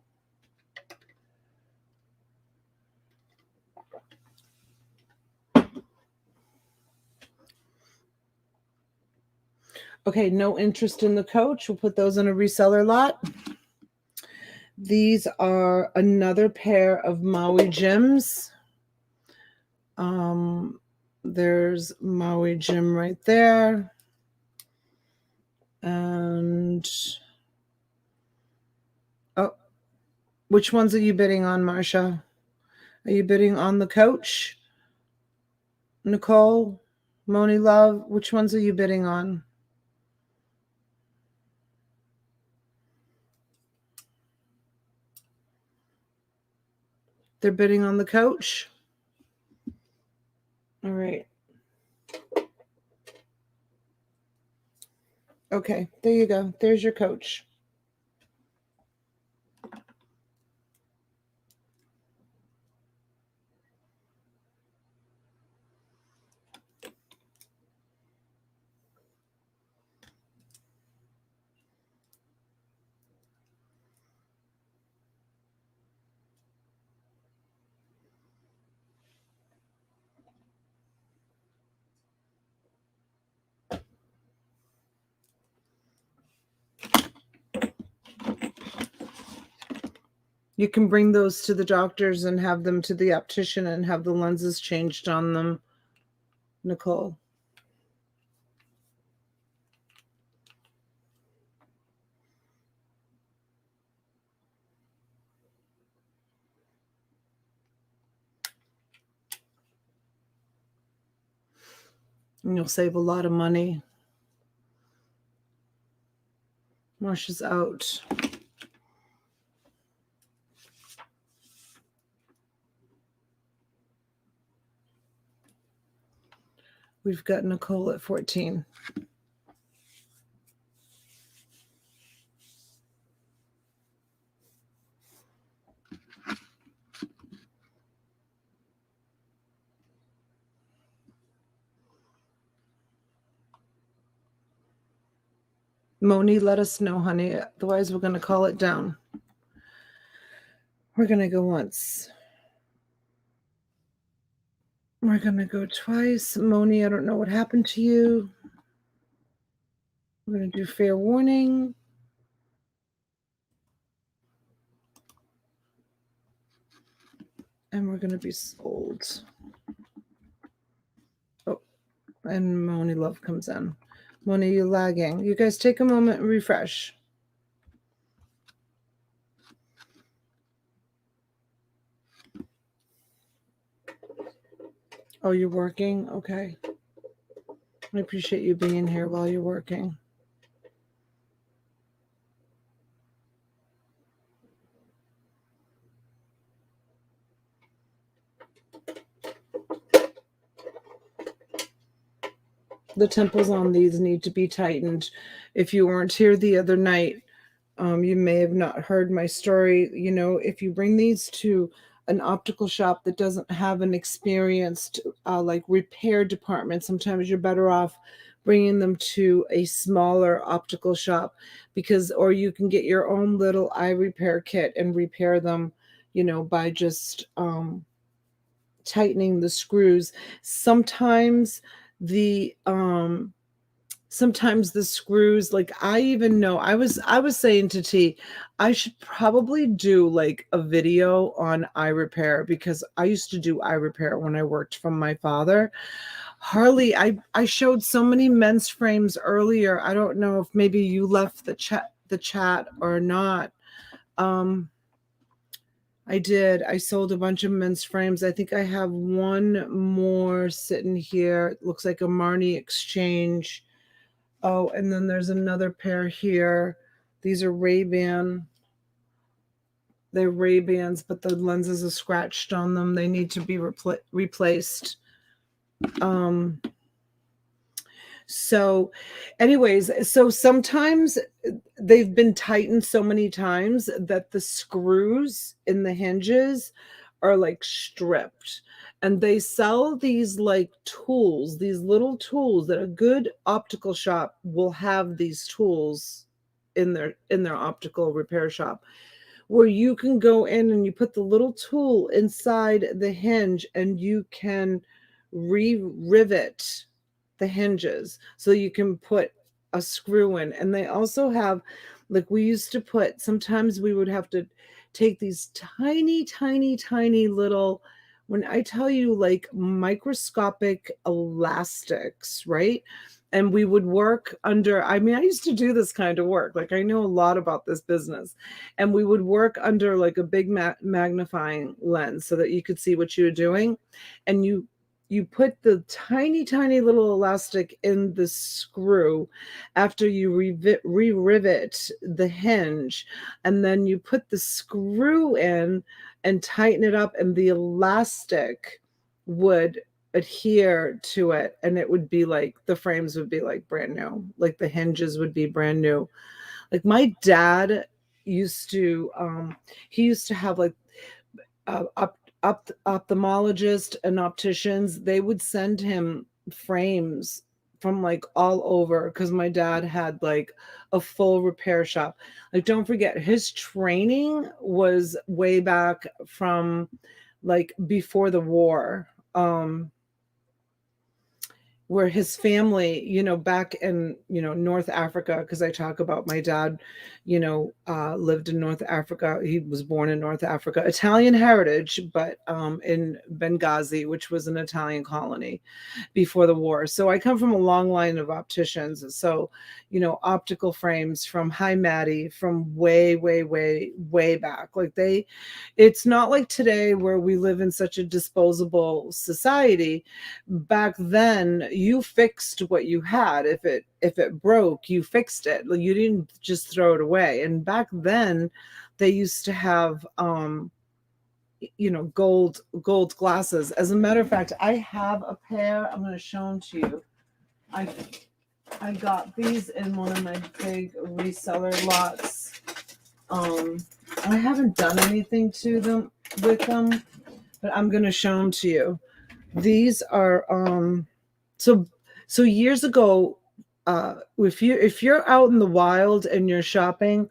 Okay, no interest in the coach. We'll put those in a reseller lot. These are another pair of Maui Jims. There's Maui Jim right there. And oh, which ones are you bidding on, Marcia? Are you bidding on the coach? Nicole, Moni Love, which ones are you bidding on? They're bidding on the coach. All right. Okay, there you go. There's your coach. You can bring those to the doctors and have them to the optician and have the lenses changed on them, Nicole. And you'll save a lot of money. Marsha's out. We've got Nicole at 14. Moni, let us know, honey. Otherwise, we're going to call it down. We're going to go once. We're going to go twice. Moni, I don't know what happened to you. We're going to do fair warning. And we're going to be sold. Oh, and Moni Love comes in. Moni, you're lagging. You guys take a moment and refresh. Oh, you're working? Okay. I appreciate you being here while you're working. The temples on these need to be tightened. If you weren't here the other night, you may have not heard my story. You know, if you bring these to an optical shop that doesn't have an experienced like repair department, sometimes you're better off bringing them to a smaller optical shop, because or you can get your own little eye repair kit and repair them, you know, by just tightening the screws. Sometimes the screws, like I even know I was saying to T, I should probably do like a video on eye repair, because I used to do eye repair when I worked from my father. Harley, I showed so many men's frames earlier. I don't know if maybe you left the chat or not. I did. I sold a bunch of men's frames. I think I have one more sitting here. It looks like a Marnie exchange. Oh, and then there's another pair here. These are Ray-Ban. They're Ray-Bans, but the lenses are scratched on them. They need to be replaced. So anyways, so sometimes they've been tightened so many times that the screws in the hinges are like stripped, and they sell these like tools, these little tools that a good optical shop will have, these tools in their optical repair shop, where you can go in and you put the little tool inside the hinge and you can re-rivet the hinges, so you can put a screw in. And they also have, like, we used to put, sometimes we would have to take these tiny, tiny, tiny little, when I tell you, like, microscopic elastics, right? And we would work under, I mean, I used to do this kind of work. Like, I know a lot about this business. And we would work under like a big magnifying lens so that you could see what you were doing. And you put the tiny, tiny little elastic in the screw after you re-rivet the hinge, and then you put the screw in and tighten it up, and the elastic would adhere to it, and it would be like, the frames would be like brand new, like the hinges would be brand new. Like my dad used to he used to have like ophthalmologist and opticians, they would send him frames from like all over, because my dad had like a full repair shop. Like, don't forget, his training was way back from like before the war. Where his family, back in, North Africa, because I talk about my dad, lived in North Africa. He was born in North Africa, Italian heritage, but in Benghazi, which was an Italian colony before the war. So I come from a long line of opticians. So, optical frames from Hi Maddie, from way, way, way, way back. Like it's not like today where we live in such a disposable society. Back then, you fixed what you had. If it broke, you fixed it. You didn't just throw it away. And back then, they used to have gold glasses. As a matter of fact, I have a pair. I'm going to show them to you. I got these in one of my big reseller lots. I haven't done anything to them with them, but I'm going to show them to you. These are so years ago, if you're out in the wild and you're shopping,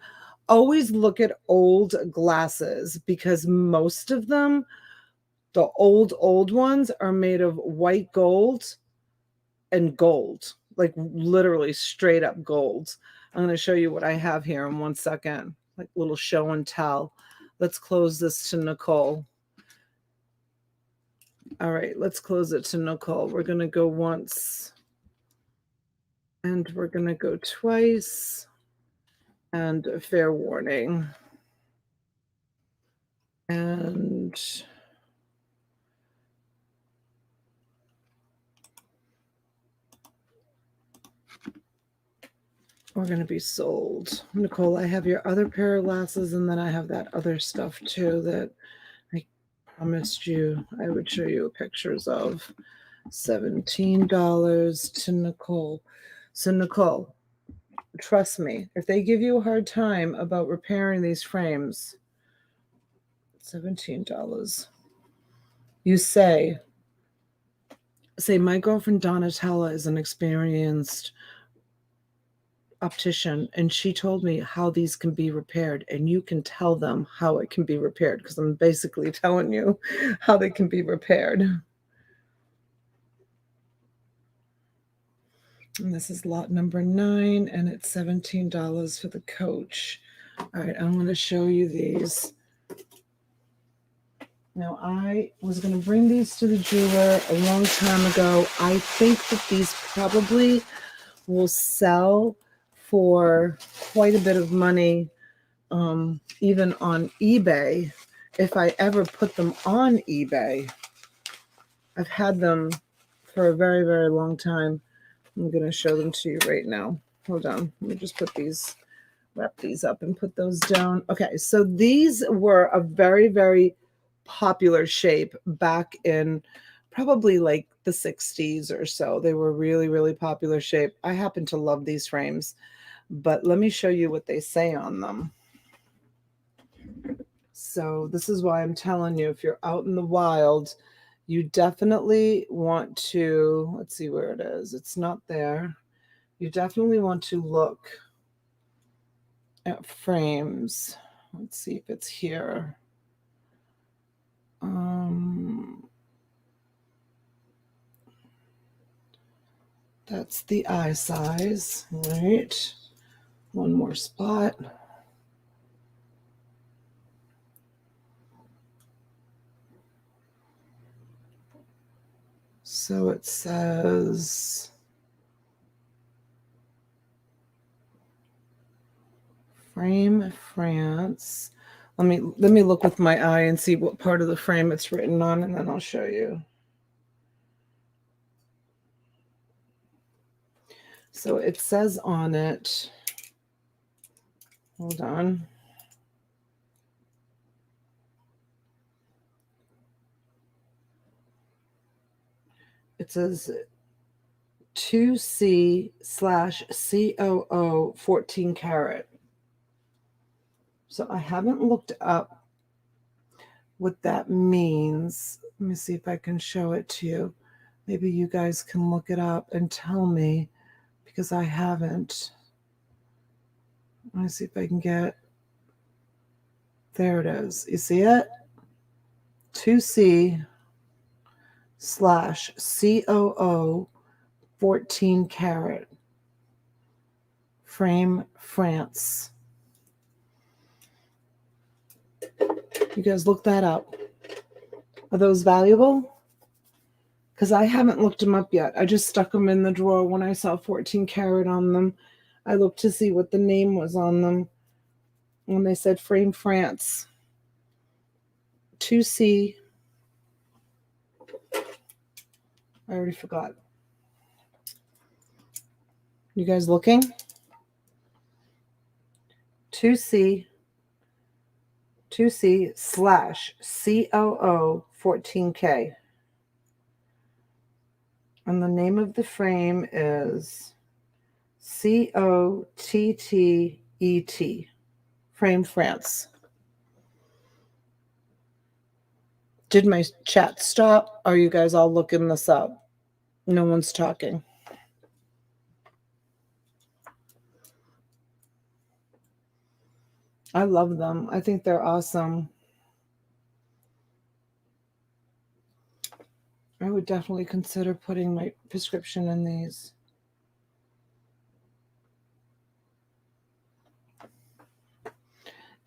always look at old glasses, because most of them, the old ones, are made of white gold and gold, like literally straight up gold. I'm going to show you what I have here in 1 second, like little show and tell. Let's close this to Nicole. All right, let's close it to Nicole. We're going to go once, and we're going to go twice, and a fair warning. And we're going to be sold. Nicole, I have your other pair of glasses, and then I have that other stuff too that I promised you I would show you pictures of. $17 to Nicole. So Nicole, trust me, if they give you a hard time about repairing these frames, $17. You say, my girlfriend Donatella is an experienced optician, and she told me how these can be repaired, and you can tell them how it can be repaired, because I'm basically telling you how they can be repaired. And this is lot number 9, and it's $17 for the coach. All right, I'm going to show you these. Now, I was going to bring these to the jeweler a long time ago. I think that these probably will sell for quite a bit of money, even on eBay, if I ever put them on eBay. I've had them for a very, very long time. I'm going to show them to you right now. Hold on. Let me just wrap these up and put those down. Okay, so these were a very, very popular shape back in probably like the 60s or so. They were really, really popular shape. I happen to love these frames, but let me show you what they say on them. So this is why I'm telling you, if you're out in the wild, you definitely want to, let's see where it is. It's not there. You definitely want to look at frames. Let's see if it's here. That's the eye size. All right. One more spot. So it says frame France. Let me look with my eye and see what part of the frame it's written on, and then I'll show you. So it says on it, hold on. It says 2C/COO 14 karat. So I haven't looked up what that means. Let me see if I can show it to you. Maybe you guys can look it up and tell me, because I haven't. Let me see if I can get, there it is. You see it? 2C/COO 14 karat. Frame France. You guys look that up. Are those valuable? Because I haven't looked them up yet. I just stuck them in the drawer when I saw 14 karat on them. I looked to see what the name was on them. When they said Frame France. 2C. I already forgot. You guys looking? 2C/COO 14K. And the name of the frame is COTTET. Frame France. Did my chat stop? Are you guys all looking this up? No one's talking. I love them. I think they're awesome. I would definitely consider putting my prescription in these.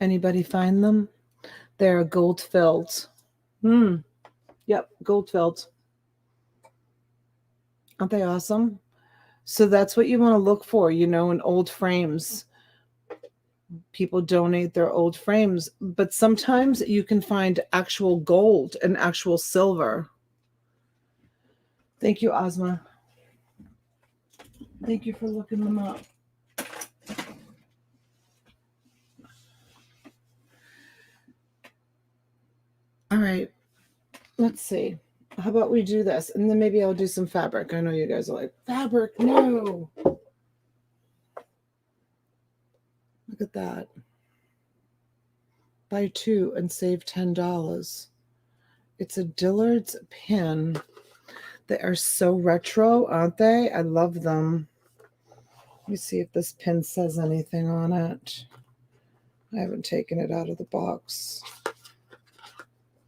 Anybody find them? They're gold filled. Yep, gold filled. Aren't they awesome? So that's what you want to look for, you know, in old frames. People donate their old frames, but sometimes you can find actual gold and actual silver. Thank you, Ozma. Thank you for looking them up. All right, let's see. How about we do this? And then maybe I'll do some fabric. I know you guys are like, fabric, no. Look at that. Buy two and save $10. It's a Dillard's pin. They are so retro, aren't they? I love them. Let me see if this pin says anything on it. I haven't taken it out of the box.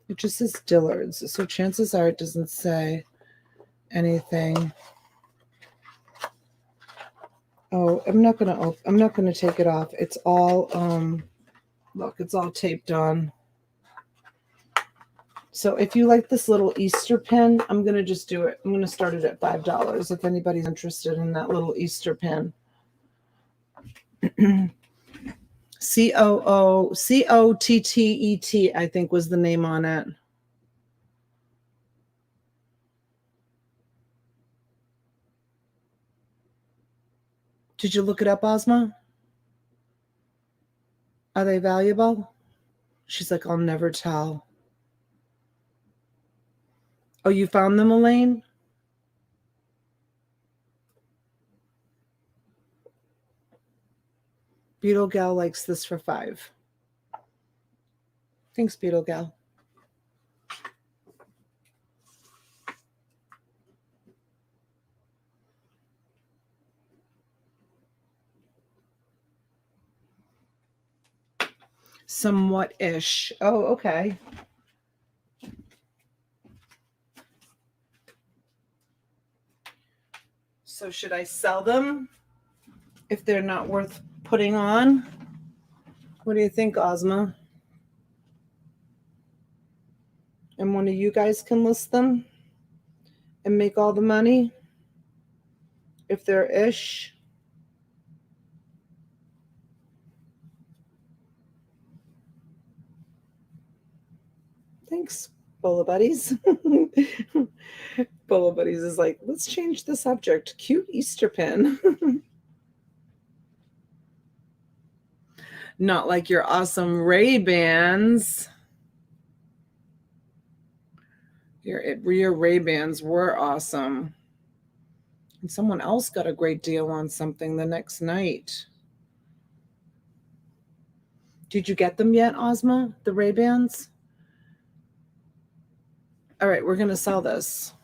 It just says Dillard's, so chances are it doesn't say anything. Oh, I'm not gonna take it off. It's all look, it's all taped on. So if you like this little Easter pin, I'm gonna just do it. I'm gonna start it at $5 if anybody's interested in that little Easter pin. COTTET, I think was the name on it. Did you look it up, Ozma? Are they valuable? She's like, I'll never tell. Oh, you found them, Elaine? Beetle Gal likes this for $5. Thanks, Beetle Gal. Somewhat-ish. Oh, okay. So should I sell them if they're not worth putting on? What do you think, Ozma? And one of you guys can list them and make all the money if they're ish. Thanks, Bola Buddies. Bola Buddies is like, let's change the subject. Cute Easter pin. Not like your awesome Ray-Bans. Your Ray-Bans were awesome. And someone else got a great deal on something the next night. Did you get them yet, Ozma? The Ray-Bans? All right, we're going to sell this.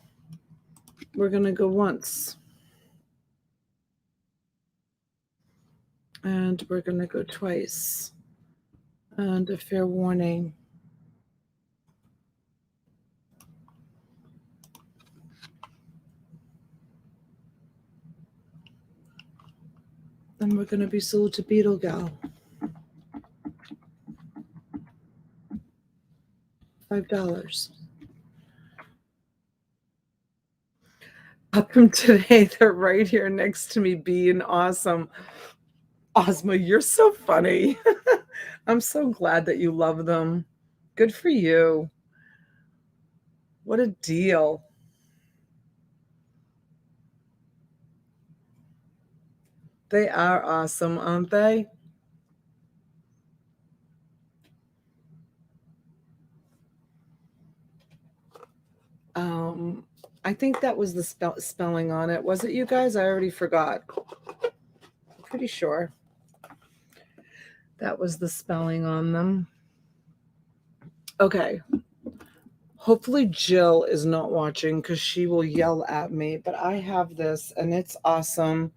We're going to go once. And we're going to go twice. And a fair warning. And we're going to be sold to Beetle Gal. $5. Up them today. They're right here next to me being awesome. Ozma, you're so funny. I'm so glad that you love them. Good for you. What a deal. They are awesome, aren't they? I think that was the spelling on it. Was it, you guys? I already forgot. I'm pretty sure that was the spelling on them. Okay. Hopefully Jill is not watching because she will yell at me. But I have this and it's awesome.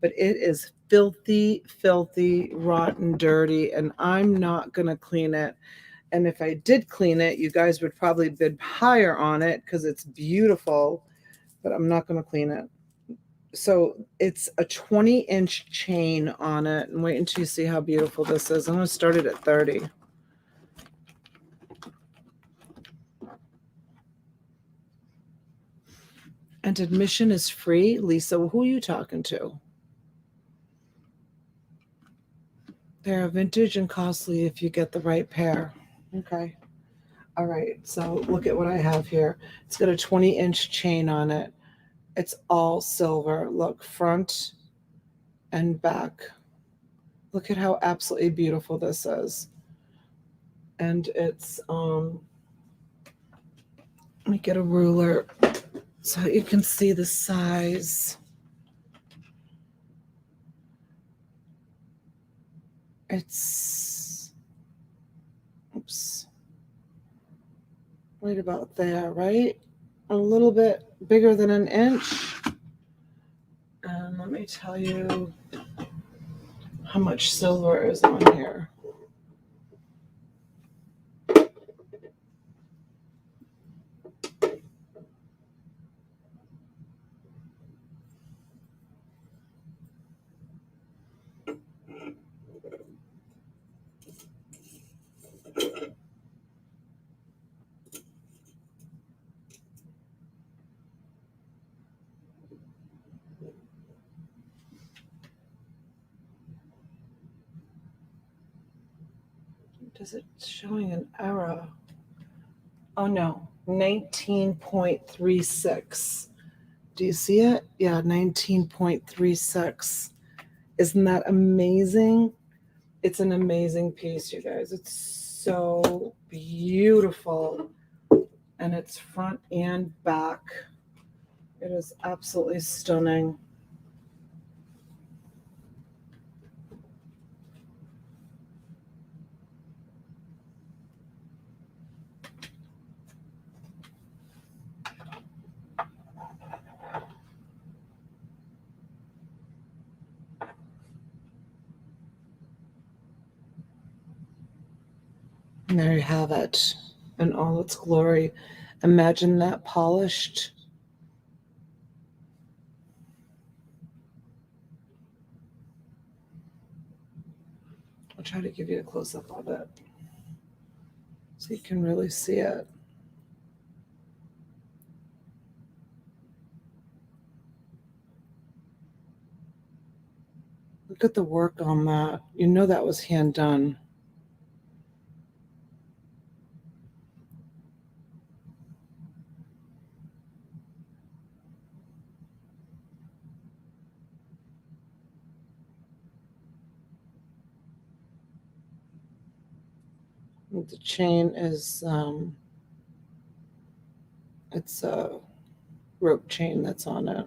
But it is filthy, filthy, rotten, dirty. And I'm not going to clean it. And if I did clean it, you guys would probably bid higher on it because it's beautiful. But I'm not going to clean it. So it's a 20-inch chain on it. And wait until you see how beautiful this is. I'm going to start it at 30. And admission is free. Lisa, who are you talking to? They're vintage and costly if you get the right pair. Okay. All right. So look at what I have here. It's got a 20-inch chain on it. It's all silver. Look, front and back. Look at how absolutely beautiful this is. And it's, let me get a ruler so you can see the size. It's, oops, right about there, right? A little bit bigger than an inch. And let me tell you how much silver is on here. Does it showing an error? Oh no, 19.36. Do you see it? Yeah, 19.36. Isn't that amazing? It's an amazing piece, you guys. It's so beautiful. And it's front and back. It is absolutely stunning. And there you have it in all its glory. Imagine that polished. try to give you a close-up of it so you can really see it. Look at the work on that. You know that was hand done. The chain is, it's a rope chain that's on it.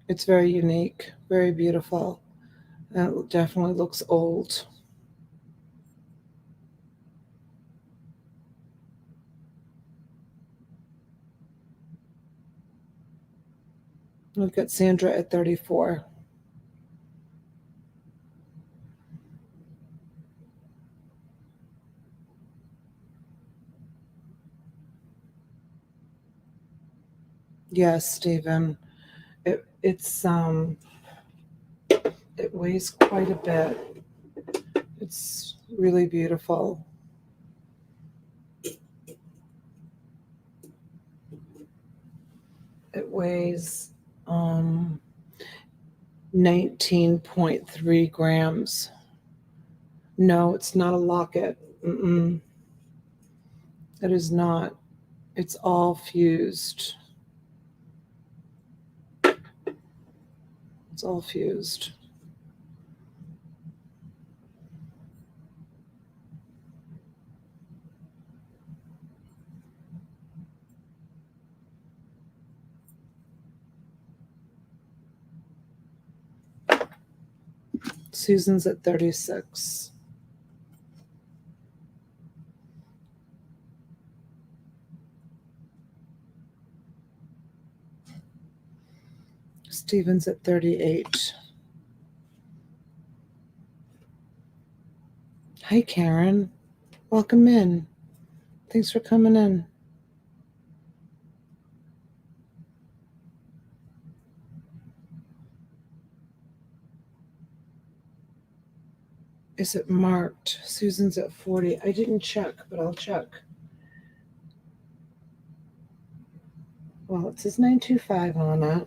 It's very unique, very beautiful, and it definitely looks old. We've got Sandra at 34. Yes, Stephen. It weighs quite a bit. It's really beautiful. It weighs 19.3 grams. No, it's not a locket. It is not. It's all fused. It's all fused. Susan's at 36. Stephen's at 38. Hi, Karen. Welcome in. Thanks for coming in. Is it marked? Susan's at 40. I didn't check, but I'll check. Well, it says 925 on it.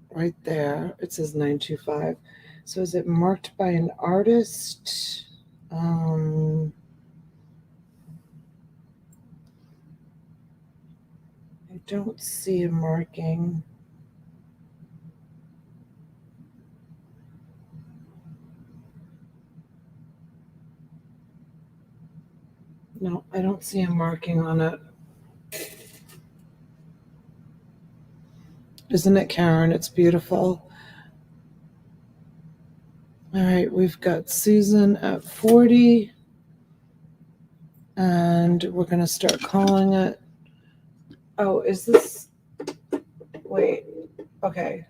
Right there, it says 925. So is it marked by an artist? I don't see a marking. No, I don't see a marking on it. Isn't it, Karen? It's beautiful. All right, we've got Susan at 40. And we're going to start calling it. Oh, is this? Wait. Okay.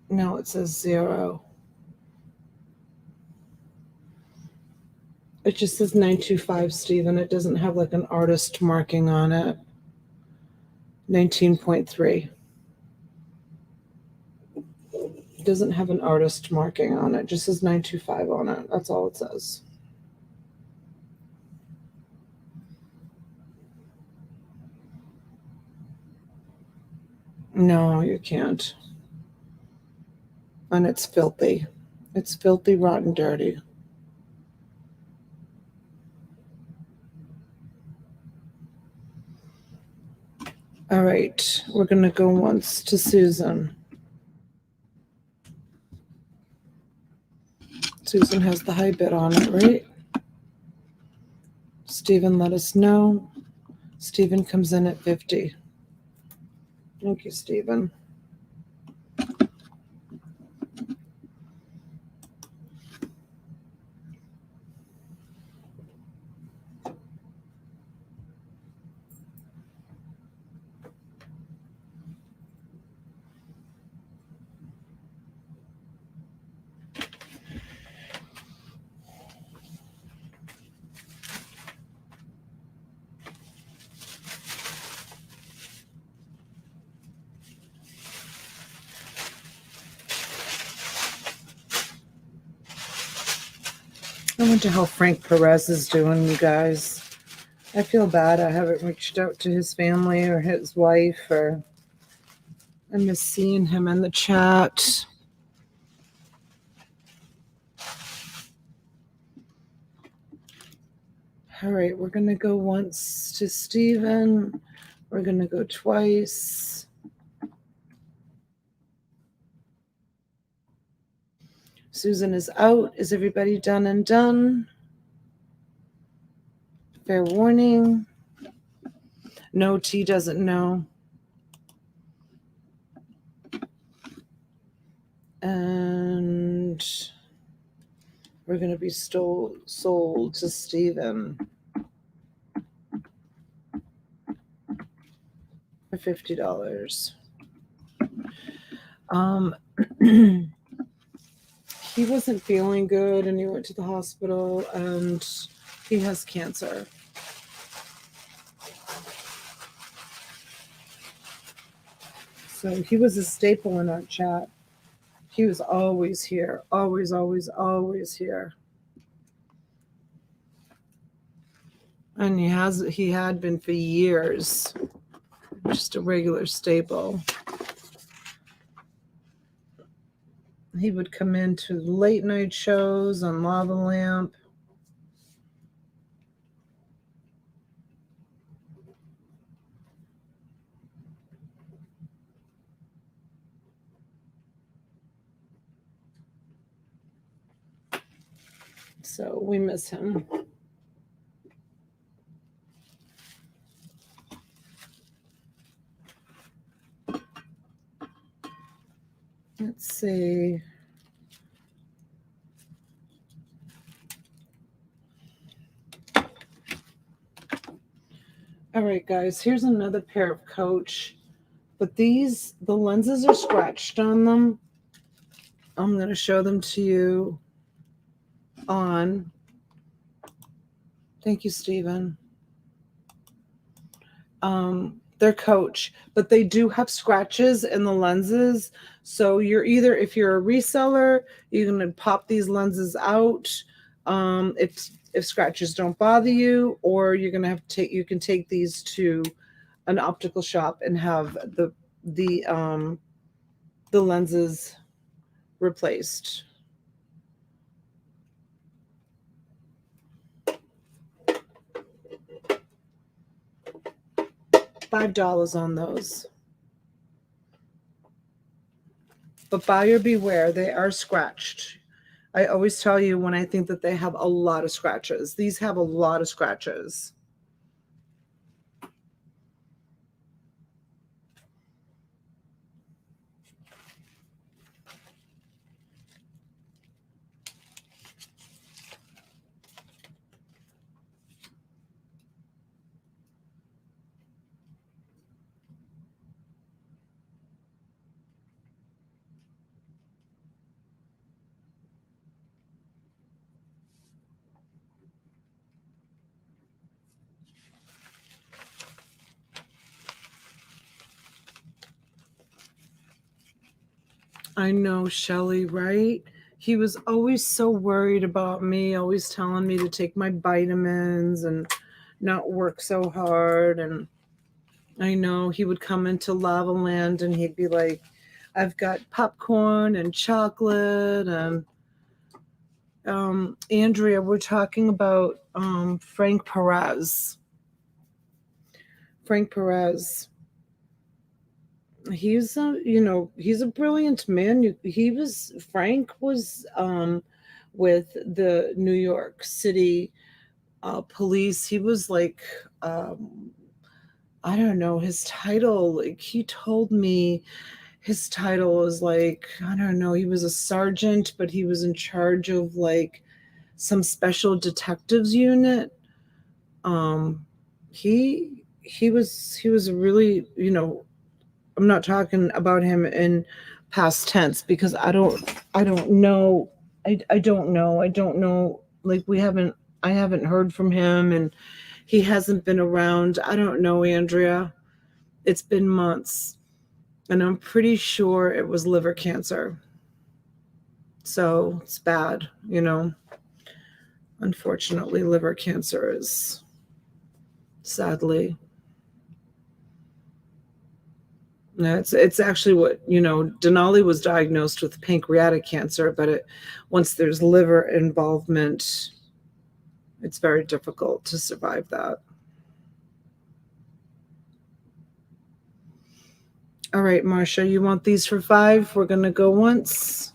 No, it says 0. It just says 925, Stephen. It doesn't have like an artist marking on it. 19.3. It doesn't have an artist marking on it. It just says 925 on it. That's all it says. No, you can't. And it's filthy. It's filthy, rotten, dirty. All right, we're going to go once to Susan. Susan has the high bid on it, right? Stephen, let us know. Stephen comes in at 50. Thank you, Stephen. I wonder how Frank Perez is doing, you guys. I feel bad I haven't reached out to his family or his wife, or I miss seeing him in the chat. All right, we're going to go once to Stephen. We're going to go twice. Susan is out. Is everybody done and done? Fair warning. No, T doesn't know. And we're going to be sold to Stephen for $50. He wasn't feeling good and he went to the hospital and he has cancer. So he was a staple in our chat. He was always here, always, always, always here. And he had been for years, just a regular staple. He would come into late night shows on Lava Lamp. So we miss him. Let's see. All right, guys, here's another pair of Coach. But the lenses are scratched on them. I'm going to show them to you on. Thank you, Stephen. They're Coach, but they do have scratches in the lenses. So if you're a reseller, you're going to pop these lenses out. If scratches don't bother you, or you're going to you can take these to an optical shop and have the lenses replaced. $5 on those. But buyer beware, they are scratched. I always tell you when I think that they have a lot of scratches. These have a lot of scratches. I know, Shelly, right? He was always so worried about me, always telling me to take my vitamins and not work so hard. And I know he would come into Lava Land and he'd be like, I've got popcorn and chocolate. And Andrea, we're talking about Frank Perez. Frank Perez. He's a brilliant man. Frank was with the New York City police. He was like, I don't know his title. Like, he told me his title was like, I don't know, he was a sergeant, but he was in charge of like some special detectives unit. He was really, I'm not talking about him in past tense because I don't know. I don't know. Like I haven't heard from him and he hasn't been around. I don't know, Andrea. It's been months and I'm pretty sure it was liver cancer. So it's bad, Unfortunately, liver cancer is sadly. It's actually what, Denali was diagnosed with pancreatic cancer, but once there's liver involvement, it's very difficult to survive that. All right, Marcia, you want these for 5? We're going to go once.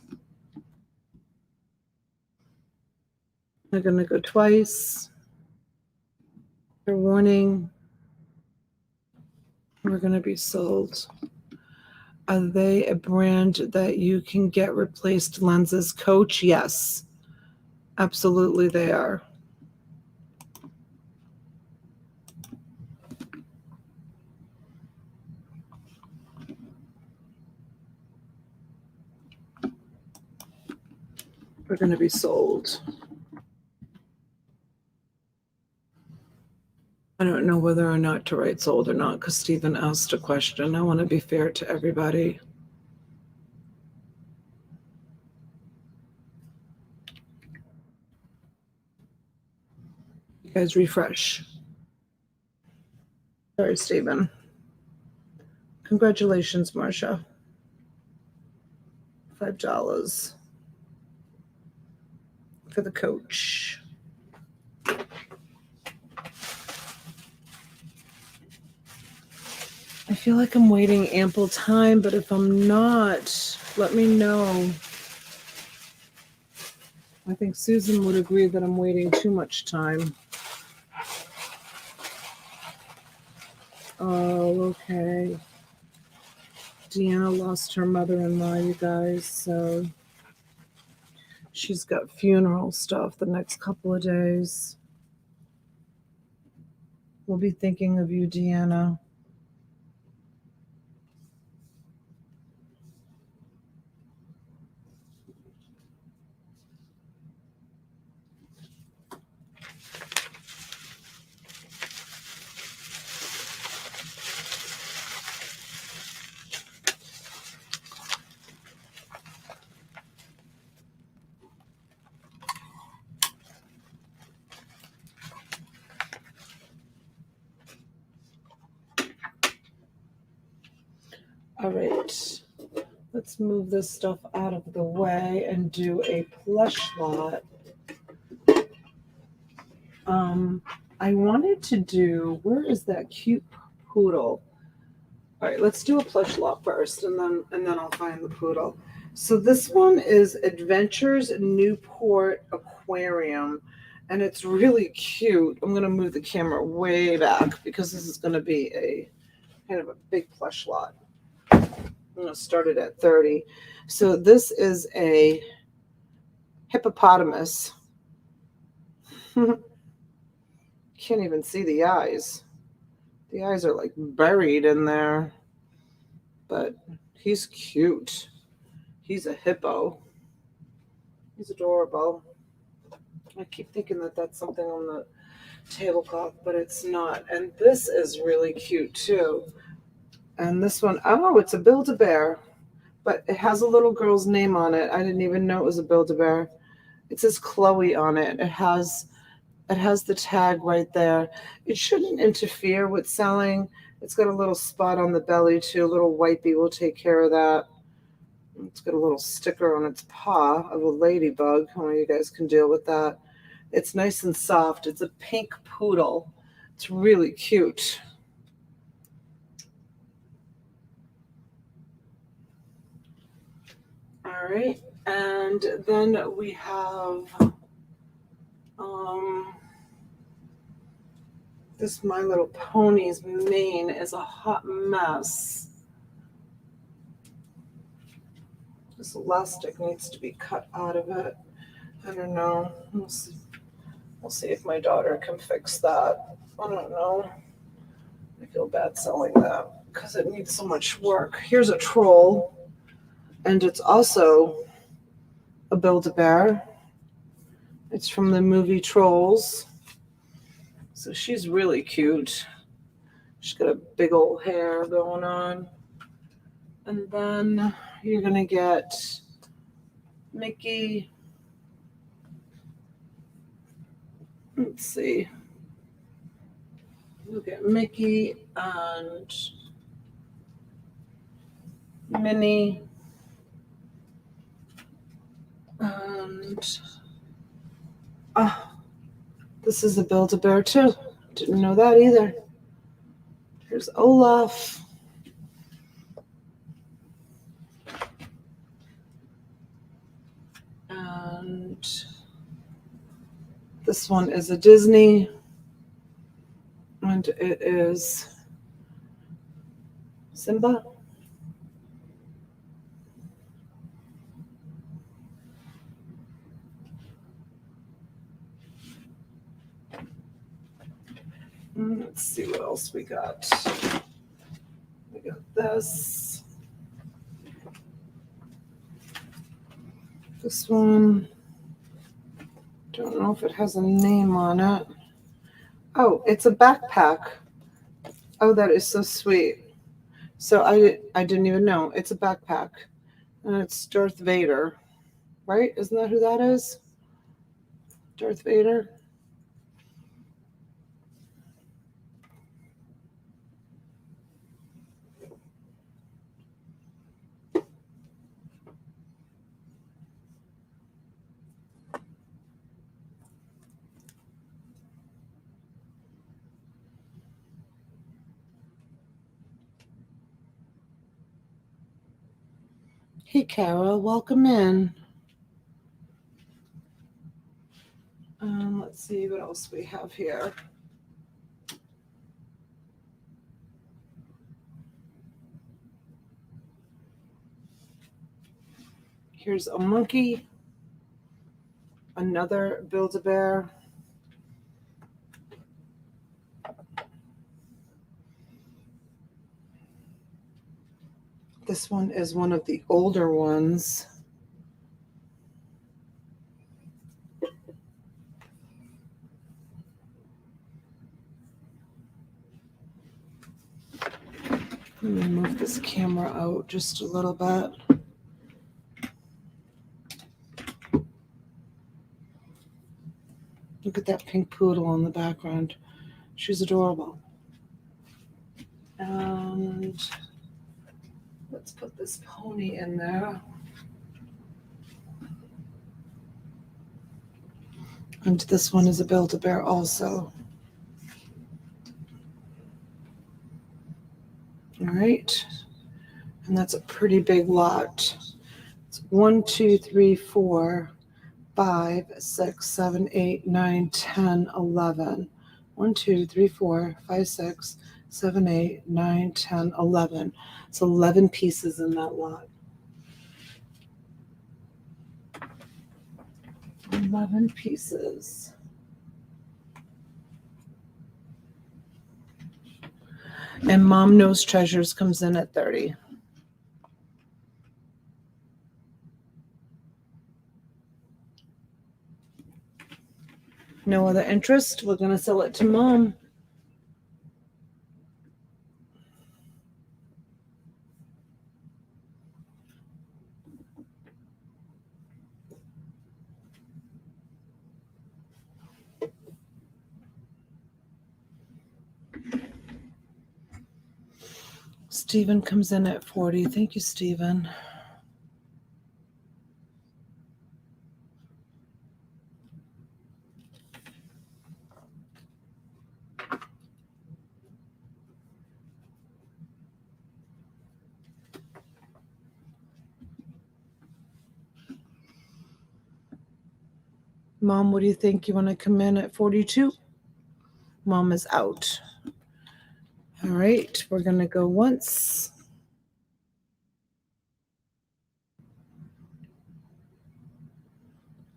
We're going to go twice. Fair warning. We're going to be sold. Are they a brand that you can get replaced lenses? Coach, yes. Absolutely they are. We're going to be sold. I don't know whether or not to write sold or not because Stephen asked a question. I want to be fair to everybody. You guys refresh. Sorry, Stephen. Congratulations, Marcia. $5 for the coach. I feel like I'm waiting ample time, but if I'm not, let me know. I think Susan would agree that I'm waiting too much time. Oh, okay. Deanna lost her mother-in-law, you guys, so she's got funeral stuff the next couple of days. We'll be thinking of you, Deanna. All right, let's move this stuff out of the way and do a plush lot. I wanted to do, where is that cute poodle? All right, let's do a plush lot first, and then I'll find the poodle. So this one is Adventures Newport Aquarium, and it's really cute. I'm going to move the camera way back because this is going to be a kind of a big plush lot. I'm going to start it at 30. So this is a hippopotamus. Can't even see the eyes. The eyes are like buried in there. But he's cute. He's a hippo. He's adorable. I keep thinking that that's something on the tablecloth, but it's not. And this is really cute too. And this one, oh, it's a Build-A-Bear, but it has a little girl's name on it. I didn't even know it was a Build-A-Bear. It says Chloe on it. It has the tag right there. It shouldn't interfere with selling. It's got a little spot on the belly too. A little wipey will take care of that. It's got a little sticker on its paw of a ladybug. How many of you guys can deal with that? It's nice and soft. It's a pink poodle. It's really cute. All right. And then we have this My Little Pony's mane is a hot mess. This elastic needs to be cut out of it. I don't know. We'll see if my daughter can fix that. I don't know. I feel bad selling that because it needs so much work. Here's a troll, and it's also a Build-A-Bear. It's from the movie Trolls. So she's really cute. She's got a big old hair going on. And then you're going to get Mickey. Let's see. Look at Mickey and Minnie. And this is a Build-A-Bear too. Didn't know that either. Here's Olaf. And this one is a Disney. And it is Simba. Let's see what else we got. We got this. This one. Don't know if it has a name on it. Oh, it's a backpack. Oh, that is so sweet. So I didn't even know. It's a backpack. And it's Darth Vader. Right? Isn't that who that is? Darth Vader? Hey, Carol, welcome in. Let's see what else we have here. Here's a monkey, another Build-A-Bear. This one is one of the older ones. Let me move this camera out just a little bit. Look at that pink poodle in the background. She's adorable. And let's put this pony in there. And this one is a Build-A-Bear also. All right. And that's a pretty big lot. It's 1, 2, 3, 4, 5, 6, 7, 8, 9, 10, 11. 1, 2, 3, 4, 5, 6, 7, 8, 9, 10, 11. It's 11 pieces in that lot. 11 pieces. And Mom Knows Treasures comes in at 30. No other interest? We're going to sell it to Mom. Stephen comes in at 40. Thank you, Stephen. Mom, what do you think? You want to come in at 42? Mom is out. All right, we're going to go once.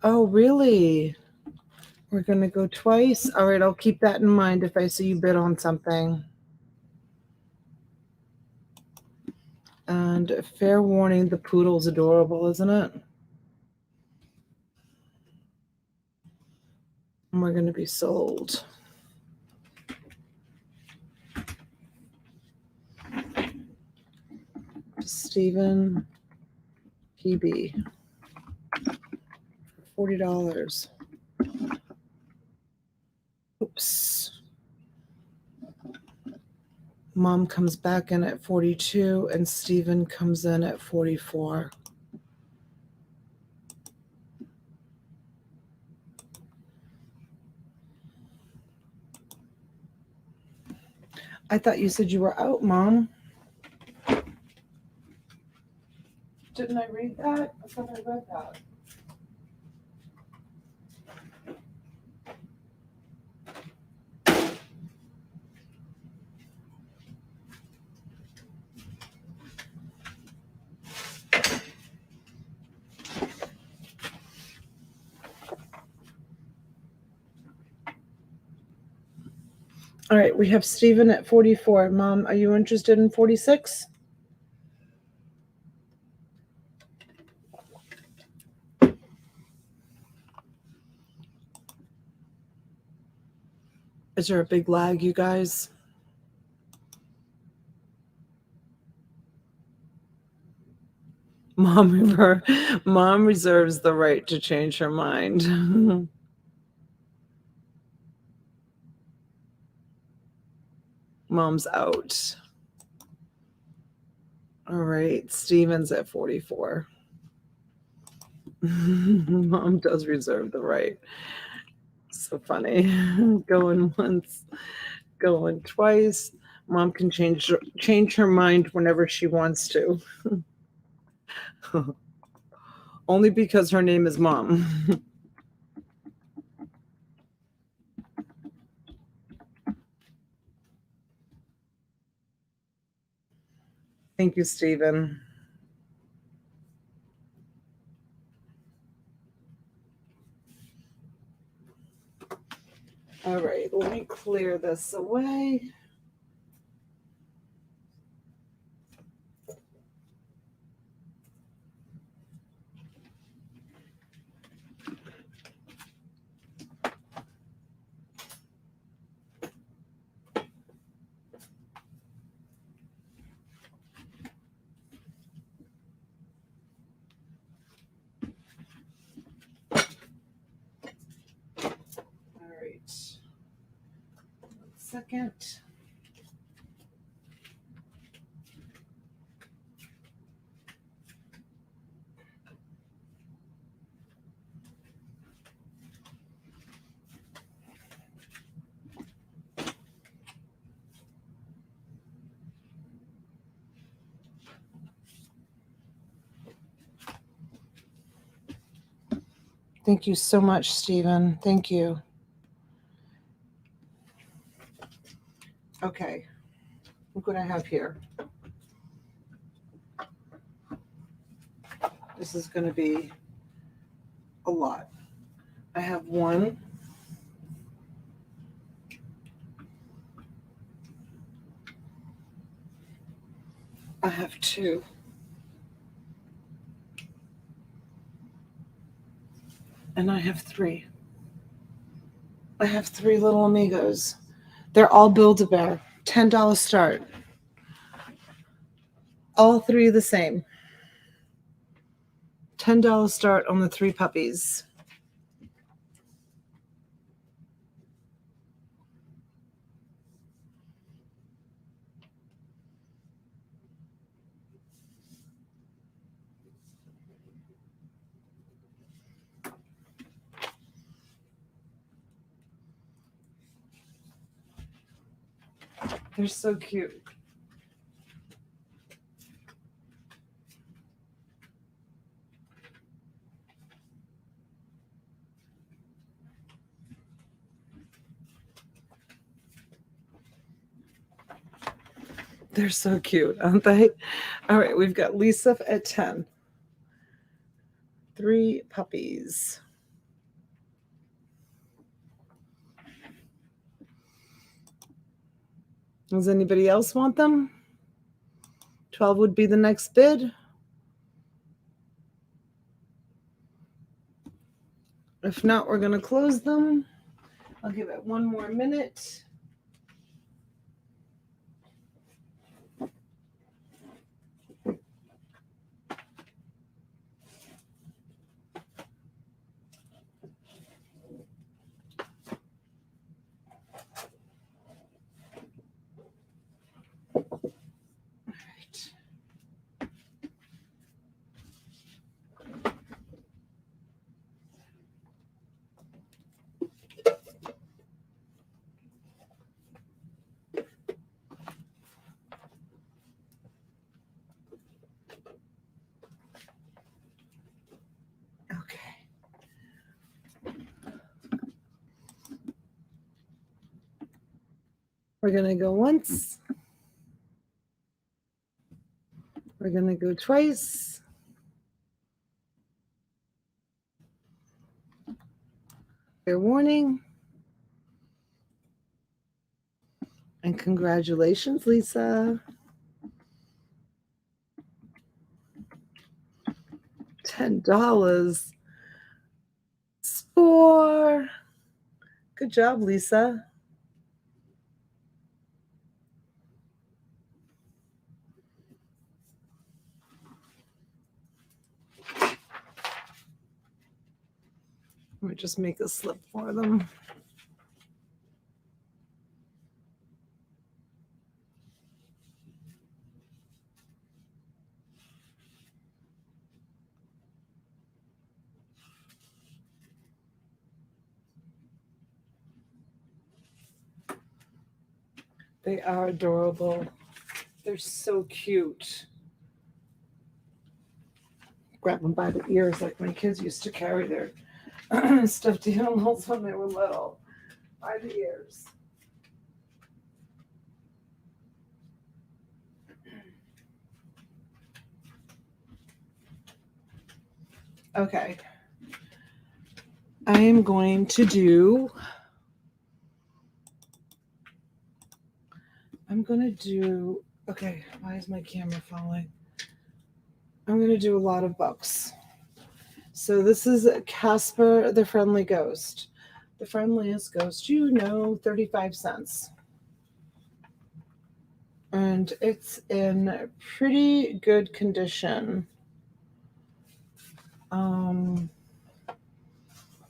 Oh, really? We're going to go twice? All right, I'll keep that in mind if I see you bid on something. And fair warning, the poodle's adorable, isn't it? And we're going to be sold. Stephen PB for $40. Mom comes back in at 42 and Stephen comes in at 44. I thought you said you were out, Mom. Didn't I read that? I thought I read that. All right, we have Stephen at 44. Mom, are you interested in 46? Is there a big lag, you guys? Mom reserves the right to change her mind. Mom's out. All right, Steven's at 44. Mom does reserve the right. So funny. Going once, going twice. Mom can change her mind whenever she wants to. Only because her name is Mom. Thank you, Stephen. All right, let me clear this away. All right. 1 second. Thank you so much, Stephen. Thank you. Okay, look what I have here. This is going to be a lot. I have 1. I have 2. And I have 3. I have 3 little amigos. They're all Build-A-Bear. $10 start. All 3 the same. $10 start on the 3 puppies. They're so cute. They're so cute, aren't they? All right, we've got Lisa at 10. 3 puppies. Does anybody else want them? 12 would be the next bid. If not, we're going to close them. I'll give it 1 more minute. We're going to go once. We're going to go twice. Fair warning. And congratulations, Lisa. $10. Score. Good job, Lisa. Let me just make a slip for them. They are adorable. They're so cute. Grab them by the ears like my kids used to carry their stuffed animals when they were little. By the ears. Okay. I am going to do, okay, why is my camera falling? I'm going to do a lot of books. So this is Casper the Friendly Ghost. The friendliest ghost, 35 cents. And it's in pretty good condition.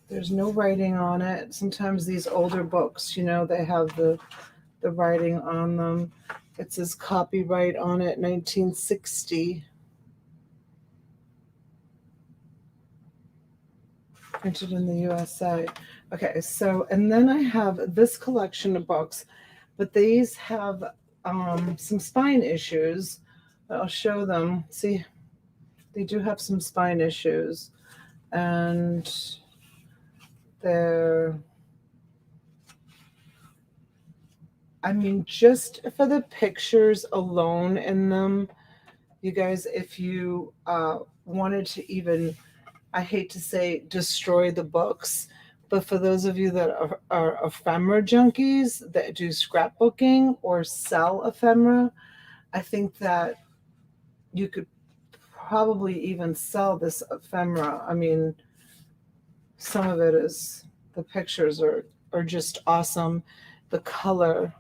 There's no writing on it. Sometimes these older books, they have the writing on them. It says copyright on it, 1960. Printed in the USA. Okay, so, and then I have this collection of books, but these have some spine issues. I'll show them. See, they do have some spine issues. And just for the pictures alone in them, you guys, if you wanted to even, I hate to say destroy the books, but for those of you that are ephemera junkies that do scrapbooking or sell ephemera, I think that you could probably even sell this ephemera. Some of it is, the pictures are just awesome. The color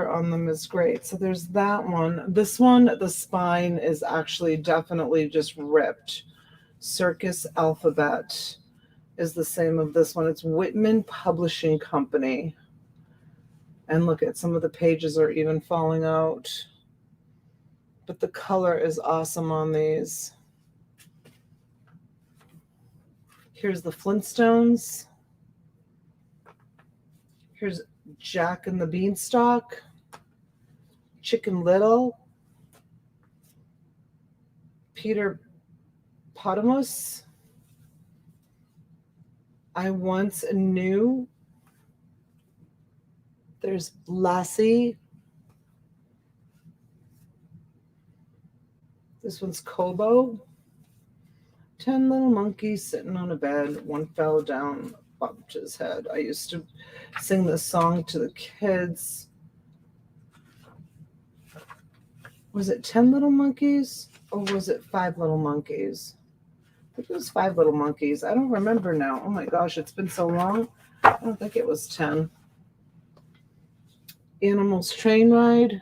on them is great. So there's that one. This one, the spine is actually definitely just ripped. Circus Alphabet is the same of this one. It's Whitman Publishing Company. And look at some of the pages are even falling out. But the color is awesome on these. Here's the Flintstones. Here's Jack and the Beanstalk. Chicken Little. Peter Potamus. I Once Knew. There's Lassie. This one's Kobo. 10 little monkeys sitting on a bed. One fell down, bumped his head. I used to sing this song to the kids. Was it 10 little monkeys or was it 5 little monkeys? I think it was 5 little monkeys. I don't remember now. Oh my gosh, it's been so long. I don't think it was 10. Animals Train Ride.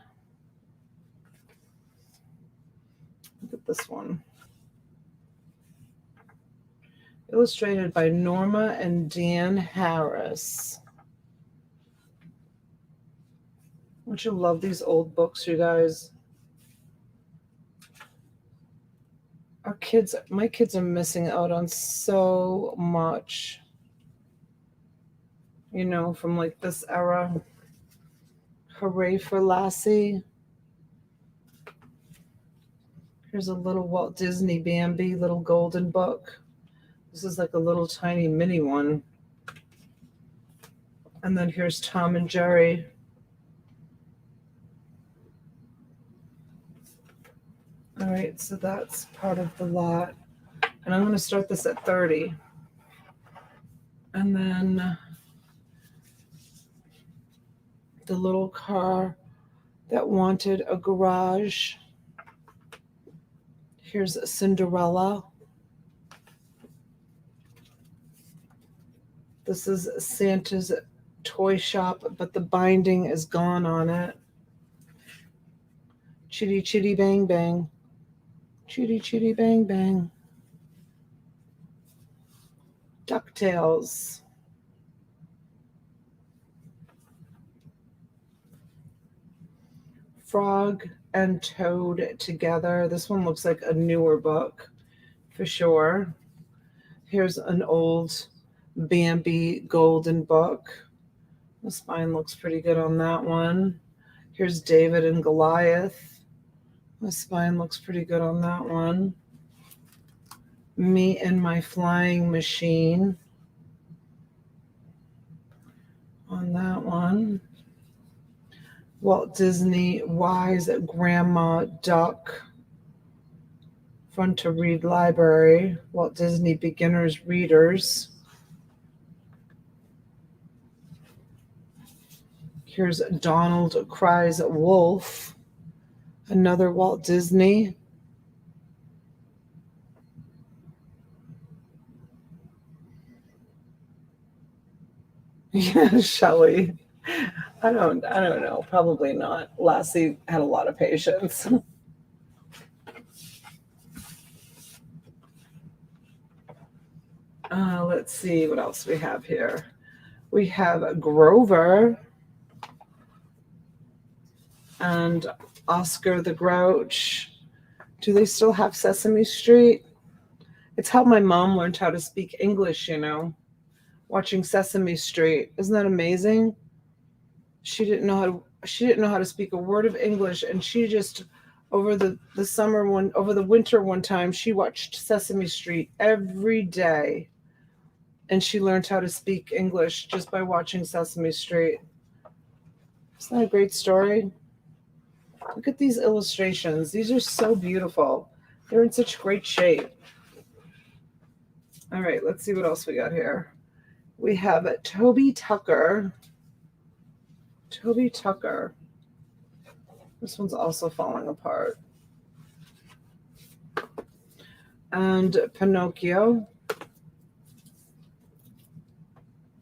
Look at this one. Illustrated by Norma and Dan Harris. Don't you love these old books, you guys? My kids are missing out on so much, from like this era. Hooray for Lassie. Here's a little Walt Disney Bambi, little golden book. This is like a little tiny mini one. And then here's Tom and Jerry. All right, so that's part of the lot. And I'm going to start this at 30. And then the little car that wanted a garage. Here's Cinderella. This is Santa's toy shop, but the binding is gone on it. Chitty chitty bang bang. Chitty chitty bang bang. DuckTales. Frog and Toad Together. This one looks like a newer book for sure. Here's an old Bambi golden book. The spine looks pretty good on that one. Here's David and Goliath. The spine looks pretty good on that one. Me and My Flying Machine on that one. Walt Disney Wise Grandma Duck. Fun to Read Library. Walt Disney Beginners Readers. Here's Donald Cries Wolf. Another Walt Disney. Yeah, Shelley. I don't know. Probably not. Lassie had a lot of patience. Let's see what else we have here. We have Grover and Oscar the Grouch. Do they still have Sesame Street? It's how my mom learned how to speak English, watching Sesame Street. Isn't that amazing? She didn't know how to speak a word of English, and she just over the winter one time she watched Sesame Street every day, and she learned how to speak English just by watching Sesame Street. Isn't that a great story? Look at these illustrations. These are so beautiful. They're in such great shape. All right, let's see what else we got here. We have Toby Tucker. Toby Tucker. This one's also falling apart. And Pinocchio.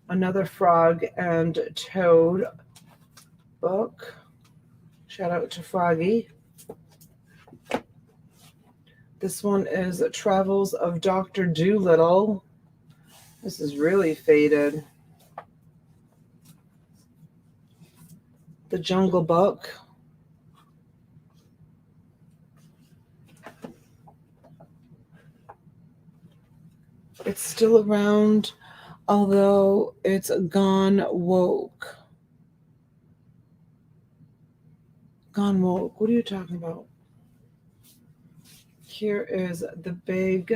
Another Frog and Toad book. Shout out to Froggy. This one is Travels of Dr. Dolittle. This is really faded. The Jungle Book. It's still around, although it's gone woke. Gone woke. What are you talking about? Here is the big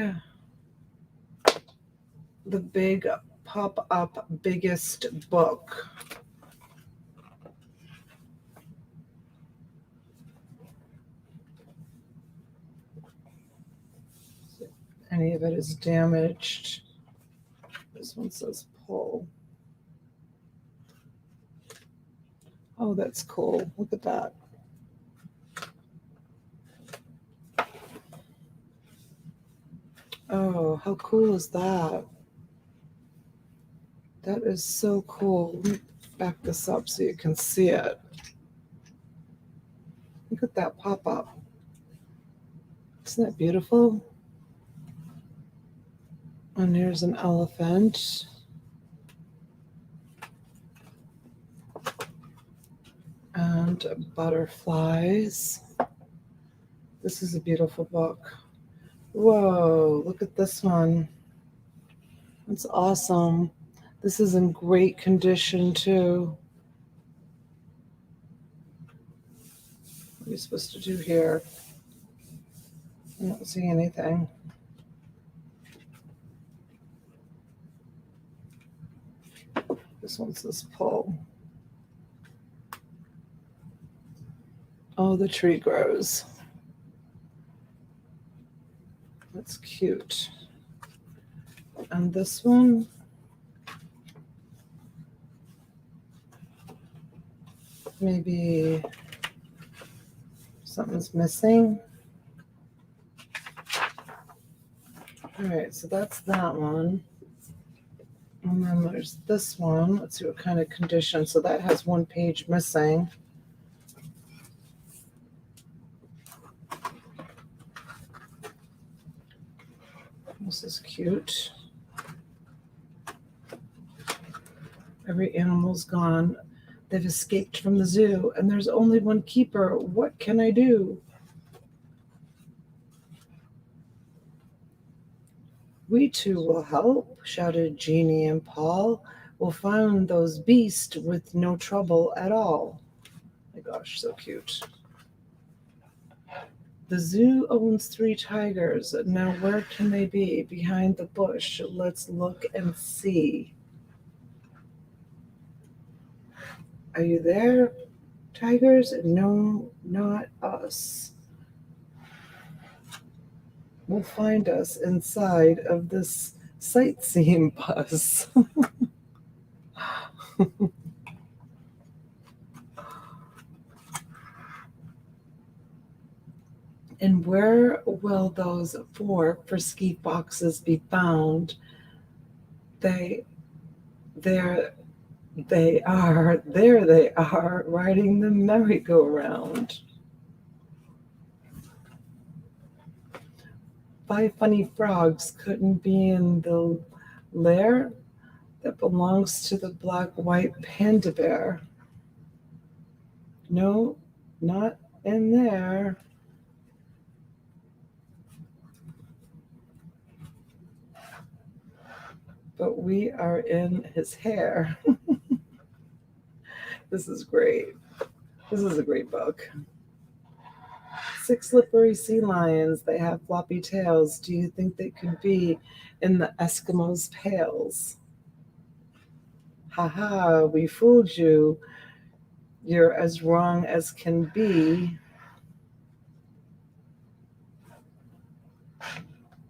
pop-up biggest book. Any of it is damaged. This one says pull. Oh, that's cool. Look at that. Oh, how cool is that? That is so cool. Let me back this up so you can see it. Look at that pop-up. Isn't that beautiful? And here's an elephant. And butterflies. This is a beautiful book. Whoa, look at this one. It's awesome. This is in great condition too. What are you supposed to do here? I don't see anything. This one says pull. Oh, the tree grows. That's cute. And this one, maybe something's missing. All right, so that's that one. And then there's this one. Let's see what kind of condition. So that has one page missing. This is cute. Every animal's gone. They've escaped from the zoo, and there's only one keeper. What can I do? We too will help, shouted Jeannie and Paul. We'll find those beasts with no trouble at all. My gosh, so cute. The zoo owns 3 tigers. Now where can they be? Behind the bush. Let's look and see. Are you there, tigers? No, not us. Will find us inside of this sightseeing bus. And where will those 4 frisky foxes be found? There they are, riding the merry-go-round. 5 funny frogs couldn't be in the lair that belongs to the black-white panda bear. No, not in there. But we are in his hair. This is great. This is a great book. 6 slippery sea lions. They have floppy tails. Do you think they could be in the Eskimos' pails? Ha ha, we fooled you. You're as wrong as can be.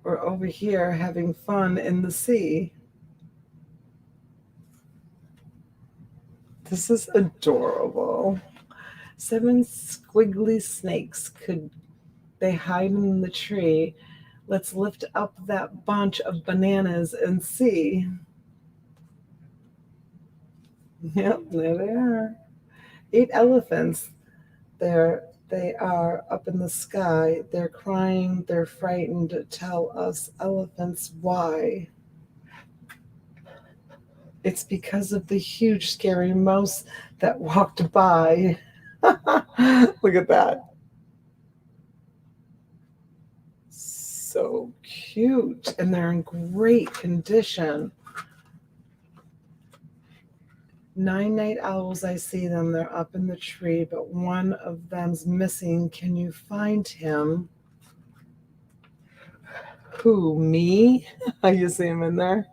We're over here having fun in the sea. This is adorable. 7 squiggly snakes. Could they hide in the tree? Let's lift up that bunch of bananas and see. Yep, there they are. 8 elephants. There they are up in the sky. They're crying. They're frightened. Tell us, elephants, why? It's because of the huge, scary mouse that walked by. Look at that. So cute. And they're in great condition. 9 night owls, I see them. They're up in the tree, but one of them's missing. Can you find him? Who, me? You see him in there?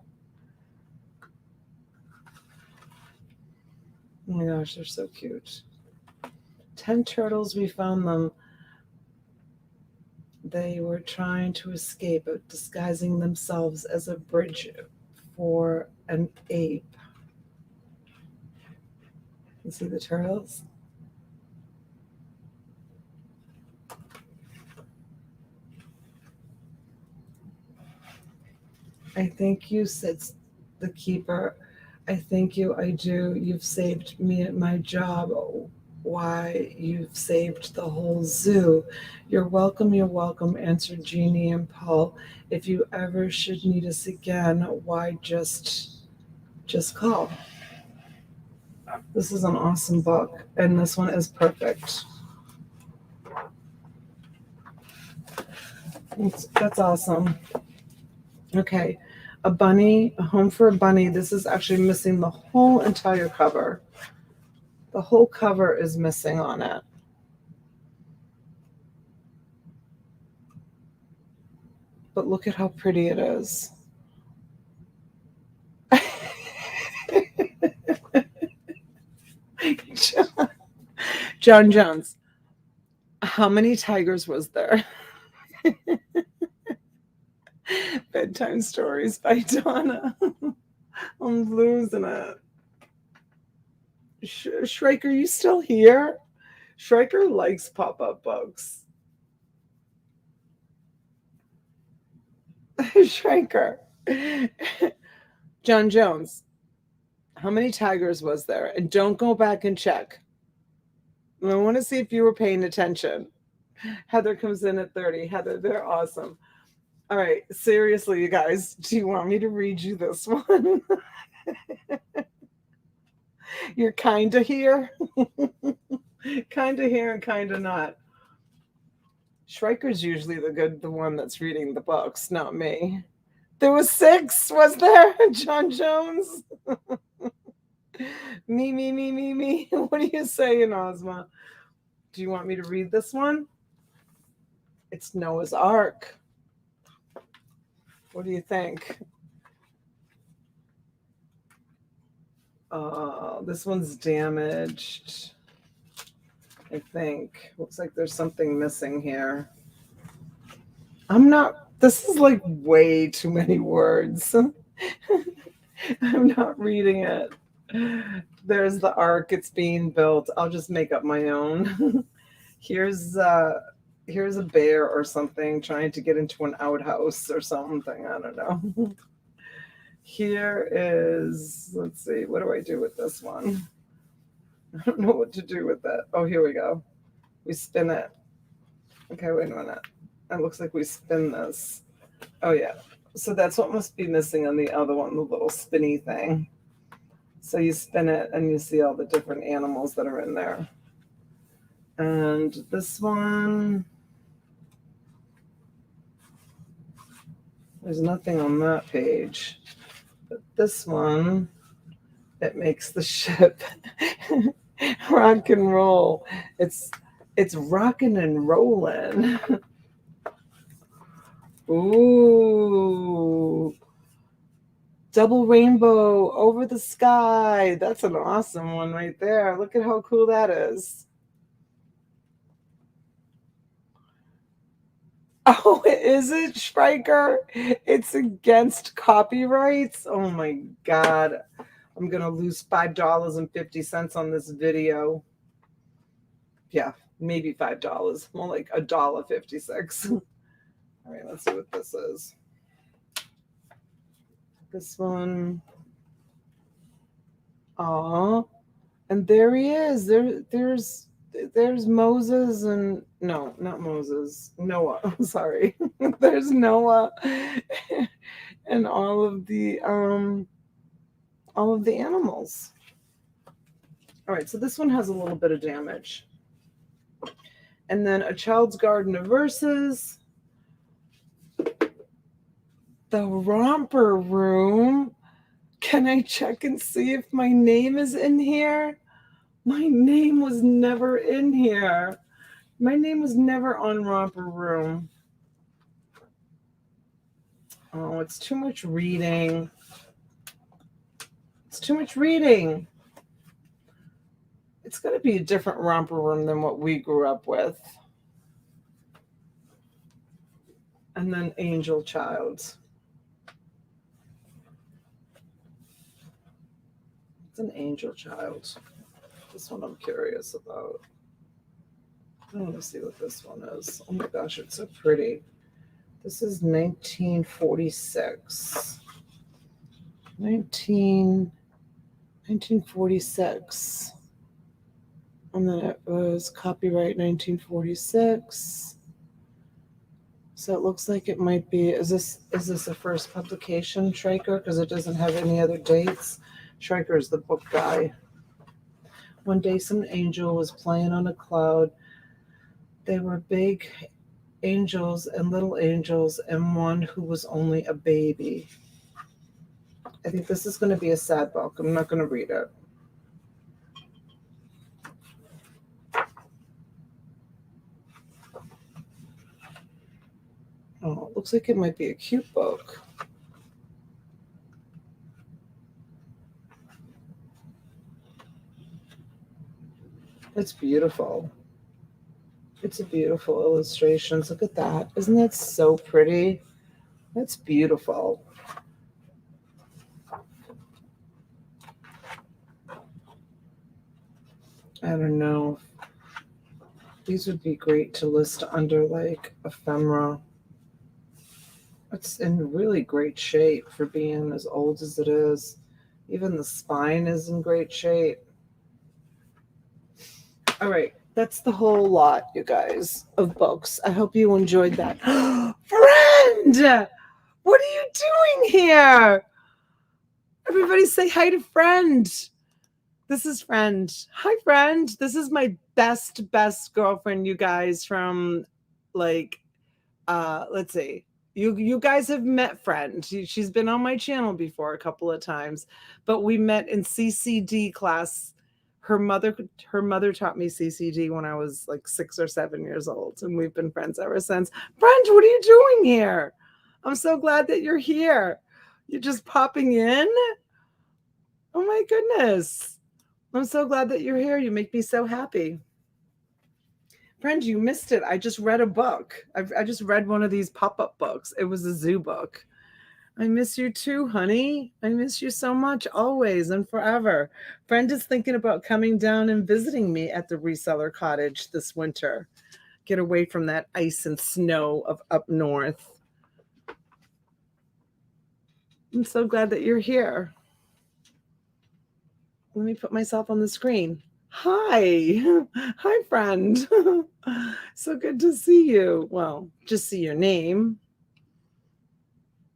Oh my gosh, they're so cute. 10 turtles, we found them. They were trying to escape, disguising themselves as a bridge for an ape. You see the turtles? I thank you, said the keeper. I thank you, I do. You've saved me at my job. Why, you've saved the whole zoo. You're welcome, answered Jeannie and Paul. If you ever should need us again, why just call. This is an awesome book, and this one is perfect. That's awesome. Okay, a bunny, a home for a bunny. This is actually missing the whole entire cover. The whole cover is missing on it. But look at how pretty it is. John Jones. How many tigers was there? Bedtime stories by Donna. I'm losing it. Shrike, are you still here? Shrike likes pop-up books. Shrike. John Jones. How many tigers was there? And don't go back and check. I want to see if you were paying attention. Heather comes in at 30. Heather, they're awesome. All right, seriously, you guys, do you want me to read you this one? You're kind of here. Kind of here and kind of not. Shrike's usually the one that's reading the books, not me. There was 6, was there? John Jones. Me. What are you saying, Ozma? Do you want me to read this one? It's Noah's Ark. What do you think? This one's damaged. I think. Looks like there's something missing here. This is like way too many words. I'm not reading it. There's the ark. It's being built. I'll just make up my own. Here's a bear or something trying to get into an outhouse or something. I don't know. Here is, let's see, what do I do with this one? I don't know what to do with that. Oh, here we go. We spin it. Okay, wait a minute. It looks like we spin this. Oh, yeah. So that's what must be missing on the other one, the little spinny thing. So you spin it and you see all the different animals that are in there. And this one, there's nothing on that page. But this one, it makes the ship rock and roll. It's rocking and rolling. Ooh. Double rainbow over the sky. That's an awesome one right there. Look at how cool that is. Oh, is it, Shrike? It's against copyrights? Oh my God. I'm going to lose $5.50 on this video. Yeah, maybe $5. More like $1.56. All right, let's see what this is. This one. Oh, and there he is. There's Moses and no, not Moses. Noah. Sorry. There's Noah and all of the animals. All right, so this one has a little bit of damage. And then A Child's Garden of Verses. The Romper Room. Can I check and see if my name is in here? My name was never in here. My name was never on Romper Room. Oh, it's too much reading. It's too much reading. It's got to be a different Romper Room than what we grew up with. And then Angel Child. It's an Angel Child. This one I'm curious about. I want to see what this one is. Oh my gosh, it's so pretty. This is 1946. 1946. And then it was copyright 1946. So it looks like it might be, is this a first publication, Schreiker? Because it doesn't have any other dates. Schreiker is the book guy. One day some angel was playing on a cloud. They were big angels and little angels and one who was only a baby. I think this is going to be a sad book. I'm not going to read it. Oh, it looks like it might be a cute book. It's beautiful. It's a beautiful illustration. Look at that. Isn't that so pretty? That's beautiful. I don't know. These would be great to list under like ephemera. It's in really great shape for being as old as it is. Even the spine is in great shape. All right, that's the whole lot, you guys, of books. I hope you enjoyed that. Friend! What are you doing here? Everybody say hi to Friend. This is Friend. Hi, Friend. This is my best girlfriend, you guys, from like, let's see. You guys have met Friend. She's been on my channel before a couple of times, but we met in CCD class. Her mother taught me CCD when I was like 6 or 7 years old, and we've been friends ever since. Friend, what are you doing here? I'm so glad that you're here. You're just popping in? Oh my goodness. I'm so glad that you're here. You make me so happy. Friend, you missed it. I just read a book. I just read one of these pop-up books. It was a zoo book. I miss you too, honey. I miss you so much, always and forever. Friend is thinking about coming down and visiting me at the reseller cottage this winter. Get away from that ice and snow of up north. I'm so glad that you're here. Let me put myself on the screen. Hi. Hi, friend. So good to see you. Well, just see your name.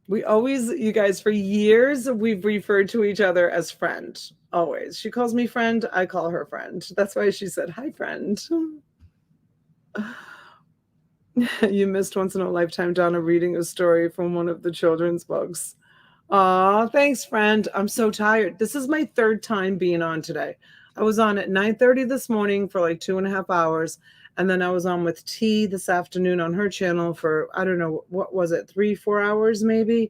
We always, you guys, for years, we've referred to each other as friend. Always. She calls me friend. I call her friend. That's why she said, hi, friend. You missed once in a lifetime, Donna, reading a story from one of the children's books. Aw, thanks, friend. I'm so tired. This is my third time being on today. I was on at 9:30 this morning for like 2.5 hours. And then I was on with T this afternoon on her channel for, I don't know, what was it, 3-4 hours maybe?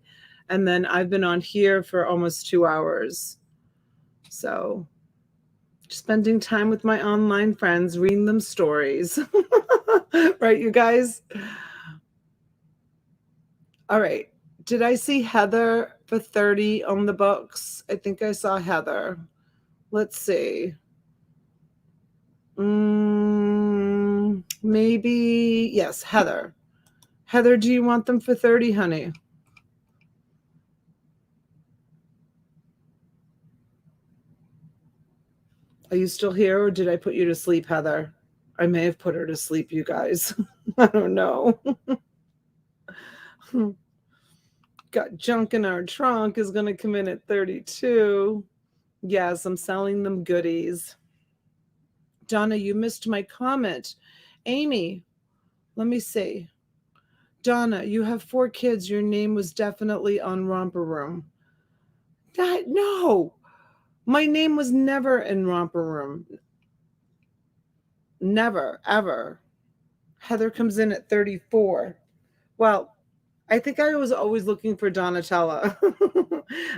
And then I've been on here for almost 2 hours. So spending time with my online friends, reading them stories. Right, you guys? All right. Did I see Heather for 30 on the books? I think I saw Heather. Let's see. Maybe, yes, Heather. Heather, do you want them for 30, honey? Are you still here, or did I put you to sleep, Heather? I may have put her to sleep, you guys. I don't know. Got junk in our trunk is going to come in at 32. Yes, I'm selling them goodies. Donna, you missed my comment. Amy, let me see. Donna, you have 4 kids. Your name was definitely on Romper Room. No, my name was never in Romper Room. Never, ever. Heather comes in at 34. Well, I think I was always looking for Donatella.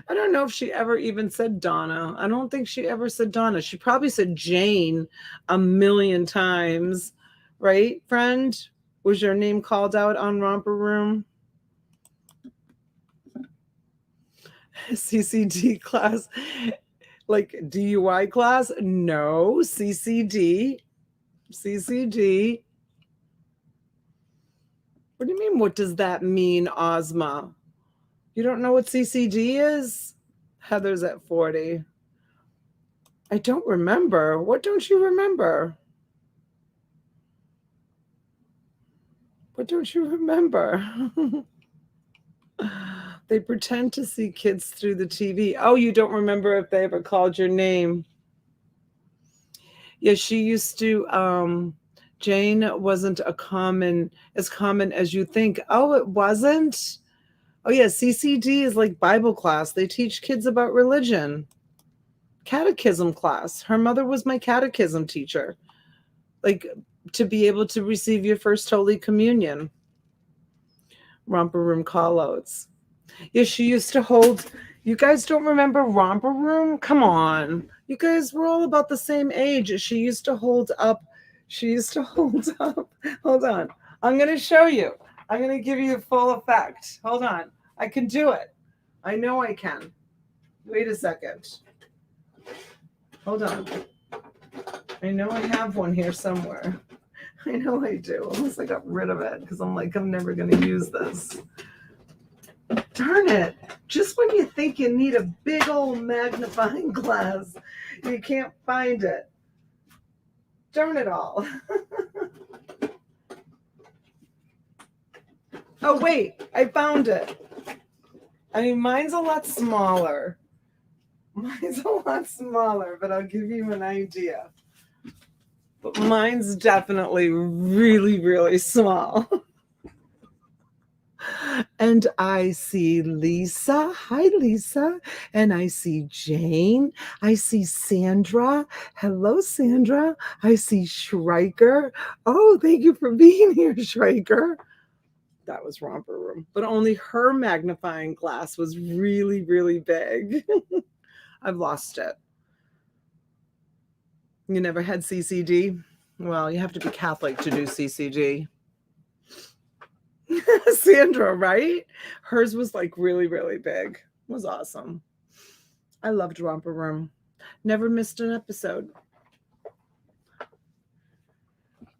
I don't know if she ever even said Donna. I don't think she ever said Donna. She probably said Jane a million times. Right, friend? Was your name called out on Romper Room? CCD class? Like DUI class? No, CCD. CCD. What do you mean? What does that mean, Ozma? You don't know what CCD is? Heather's at 40. I don't remember. What don't you remember? What don't you remember? They pretend to see kids through the TV. Oh, you don't remember if they ever called your name. Yeah, she used to, Jane wasn't as common as you think. Oh, it wasn't? Oh yeah, CCD is like Bible class. They teach kids about religion. Catechism class. Her mother was my catechism teacher. Like to be able to receive your first Holy Communion. Romper Room callouts. Yeah, she used to hold, You guys don't remember Romper Room? Come on. You guys were all about the same age. She used to hold up. She used to hold up. Hold on. I'm going to show you. I'm going to give you the full effect. Hold on. I can do it. I know I can. Wait a second. Hold on. I know I have one here somewhere. I know I do. Unless I got rid of it because I'm like, I'm never going to use this. Darn it. Just when you think you need a big old magnifying glass, you can't find it. Darn it all. Oh, wait. I found it. I mean, mine's a lot smaller. Mine's a lot smaller, but I'll give you an idea. But mine's definitely really, really small. And I see Lisa. Hi, Lisa. And I see Jane. I see Sandra. Hello, Sandra. I see Schreiker. Oh, thank you for being here, Schreiker. That was Romper Room. But only her magnifying glass was really, really big. I've lost it. You never had CCD? Well, you have to be Catholic to do CCD. Sandra, right? Hers was like really, really big. It was awesome. I loved Romper Room. Never missed an episode.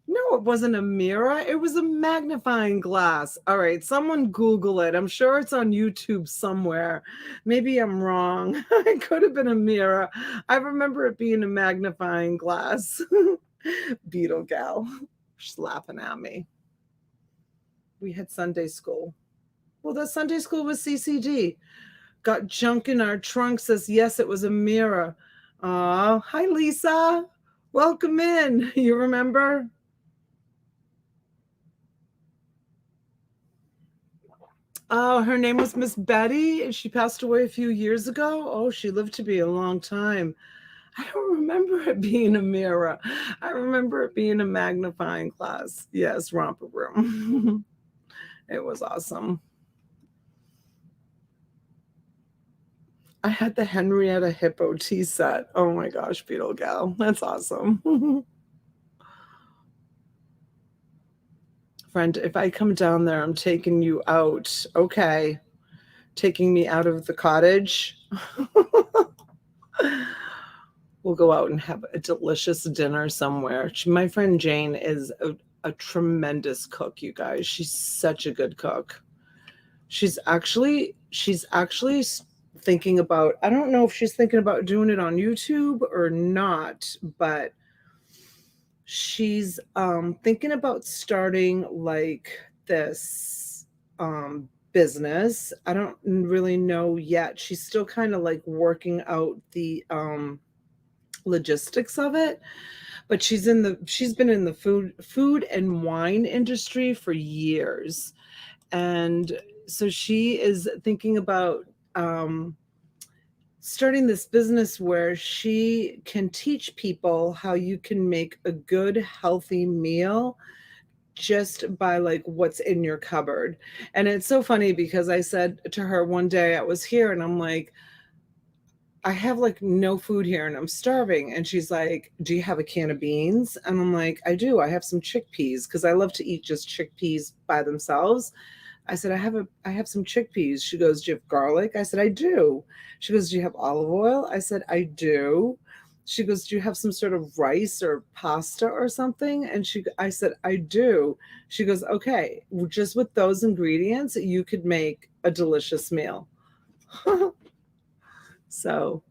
No, it wasn't a mirror. It was a magnifying glass. All right, someone Google it. I'm sure it's on YouTube somewhere. Maybe I'm wrong. It could have been a mirror. I remember it being a magnifying glass. Beetle gal. She's laughing at me. We had Sunday school. Well, the Sunday school was CCD. Got junk in our trunk, says, yes, it was a mirror. Hi, Lisa. Welcome in. You remember? Oh, her name was Miss Betty. She passed away a few years ago. Oh, she lived to be a long time. I don't remember it being a mirror. I remember it being a magnifying glass. Yes, Romper Room. It was awesome. I had the Henrietta Hippo tea set. Oh my gosh, Beetle Gal. That's awesome. Friend, if I come down there, I'm taking you out. Okay. Taking me out of the cottage. We'll go out and have a delicious dinner somewhere. My friend Jane is a tremendous cook, you guys. She's such a good cook. She's actually thinking about, I don't know if she's thinking about doing it on YouTube or not, but she's thinking about starting like this business. I don't really know yet. She's still kind of like working out the logistics of it, but she's been in the food and wine industry for years. And so she is thinking about starting this business where she can teach people how you can make a good, healthy meal just by like what's in your cupboard. And it's so funny because I said to her one day, I was here and I'm like, I have like no food here and I'm starving. And she's like, do you have a can of beans? And I'm like, I do. I have some chickpeas because I love to eat just chickpeas by themselves. I said, I have some chickpeas. She goes, do you have garlic? I said, I do. She goes, do you have olive oil? I said, I do. She goes, do you have some sort of rice or pasta or something? And I said, I do. She goes, okay, just with those ingredients, you could make a delicious meal. So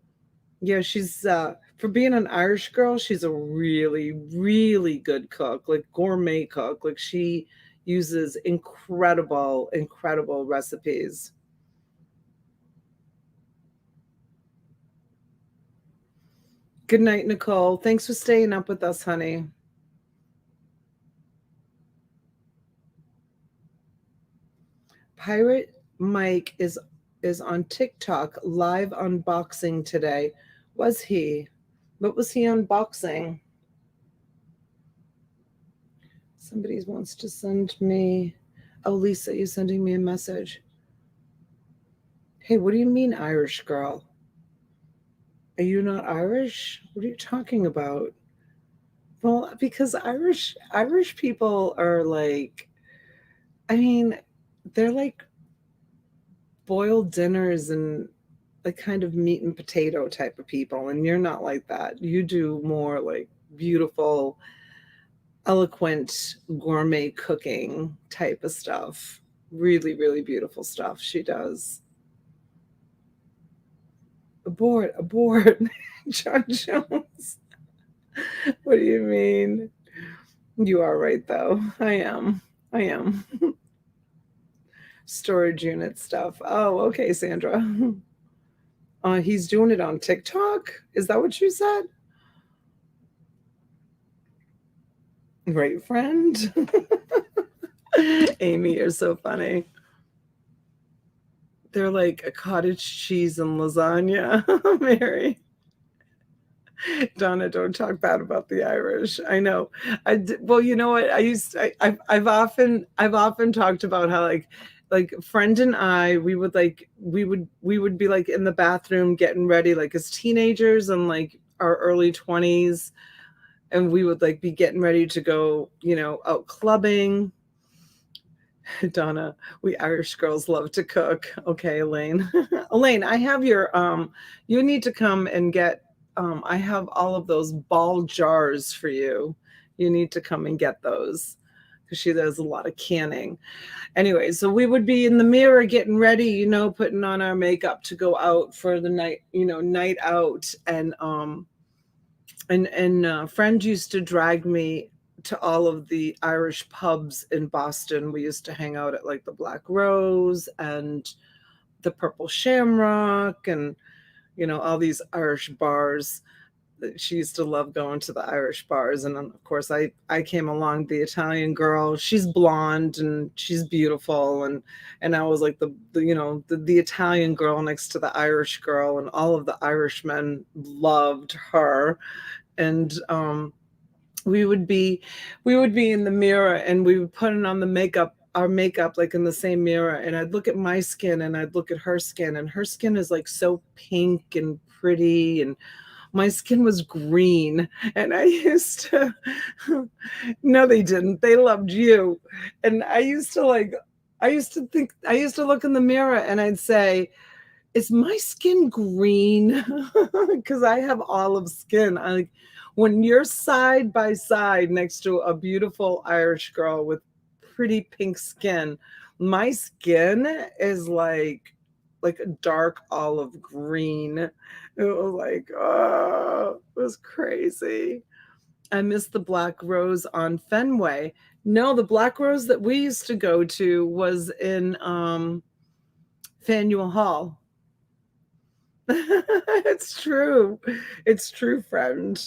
yeah, she's for being an Irish girl, she's a really, really good cook, like gourmet cook. Like she uses incredible, incredible recipes. Good night, Nicole. Thanks for staying up with us, honey. Pirate Mike is on TikTok live unboxing today. Was he? What was he unboxing? Somebody wants to send me. Oh, Lisa, you're sending me a message. Hey, what do you mean Irish girl? Are you not Irish? What are you talking about? Well, because Irish people are like, I mean, they're like boiled dinners and like kind of meat and potato type of people, and you're not like that. You do more like beautiful, eloquent gourmet cooking type of stuff. Really, really beautiful stuff she does. Abort, abort. John Jones. What do you mean? You are right though. I am. I am. Storage unit stuff. Oh, okay, Sandra. He's doing it on TikTok. Is that what you said? Great friend. Amy, you're so funny. They're like a cottage cheese and lasagna. Mary. Donna, don't talk bad about the Irish. I know. Well, you know what? I've often talked about how like friend and I, we would be like in the bathroom getting ready like as teenagers and like our early 20s, and we would like be getting ready to go, out clubbing. Donna, we Irish girls love to cook. Okay, Elaine. Elaine, I have you need to come and get, I have all of those ball jars for you. You need to come and get those because she does a lot of canning. Anyway, so we would be in the mirror getting ready, putting on our makeup to go out for the night, night out. And friend used to drag me to all of the Irish pubs in Boston. We used to hang out at like the Black Rose and the Purple Shamrock and all these Irish bars. She used to love going to the Irish bars, and of course I came along, the Italian girl. She's blonde and she's beautiful, and I was like the Italian girl next to the Irish girl, and all of the Irishmen loved her. And we would be in the mirror and we would put on our makeup like in the same mirror, and I'd look at my skin and I'd look at her skin, and her skin is like so pink and pretty, and my skin was green. And I used to no, they didn't, they loved you. And I used to look in the mirror and I'd say, is my skin green? Because I have olive skin. I like when you're side by side next to a beautiful Irish girl with pretty pink skin, my skin is like a dark olive green. It was like, oh, it was crazy. I miss the Black Rose on Fenway. No, the Black Rose that we used to go to was in Faneuil Hall. It's true. It's true, friend.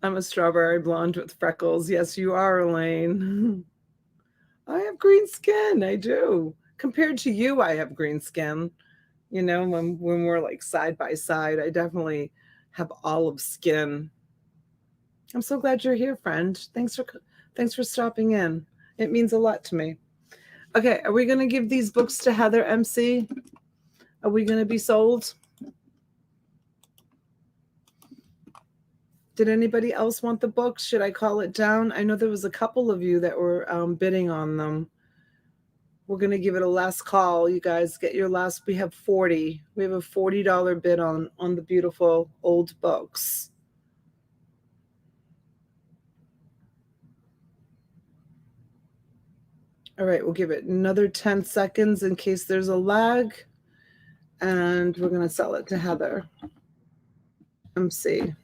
I'm a strawberry blonde with freckles. Yes, you are, Elaine. I have green skin. I do. Compared to you, I have green skin. When we're like side by side, I definitely have olive skin. I'm so glad you're here, friend. Thanks for stopping in. It means a lot to me. Okay, are we going to give these books to Heather MC? Are we going to be sold? Did anybody else want the books? Should I call it down? I know there was a couple of you that were bidding on them. We're going to give it a last call. You guys get your last. We have 40. We have a $40 bid on the beautiful old books. All right, we'll give it another 10 seconds in case there's a lag. And we're going to sell it to Heather MC.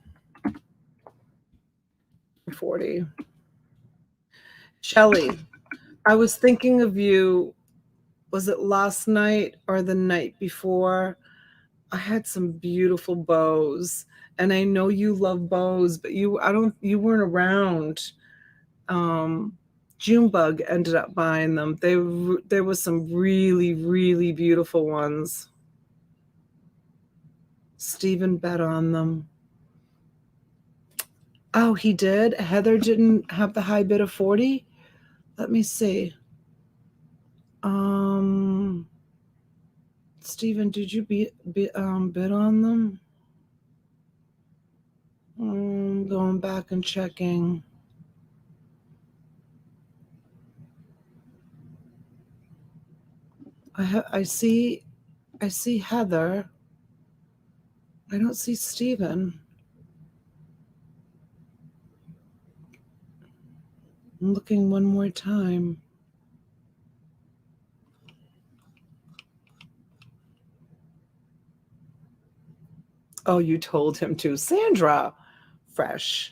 40. Shelly, I was thinking of you. Was it last night or the night before? I had some beautiful bows, and I know you love bows, but you weren't around. Junebug ended up buying them. There was some really, really beautiful ones. Stephen bet on them. Oh, he did? Heather didn't have the high bid of 40? Let me see. Stephen, did you bid on them? Going back and checking. I see Heather. I don't see Stephen. I'm looking one more time. Oh, you told him to. Sandra, fresh.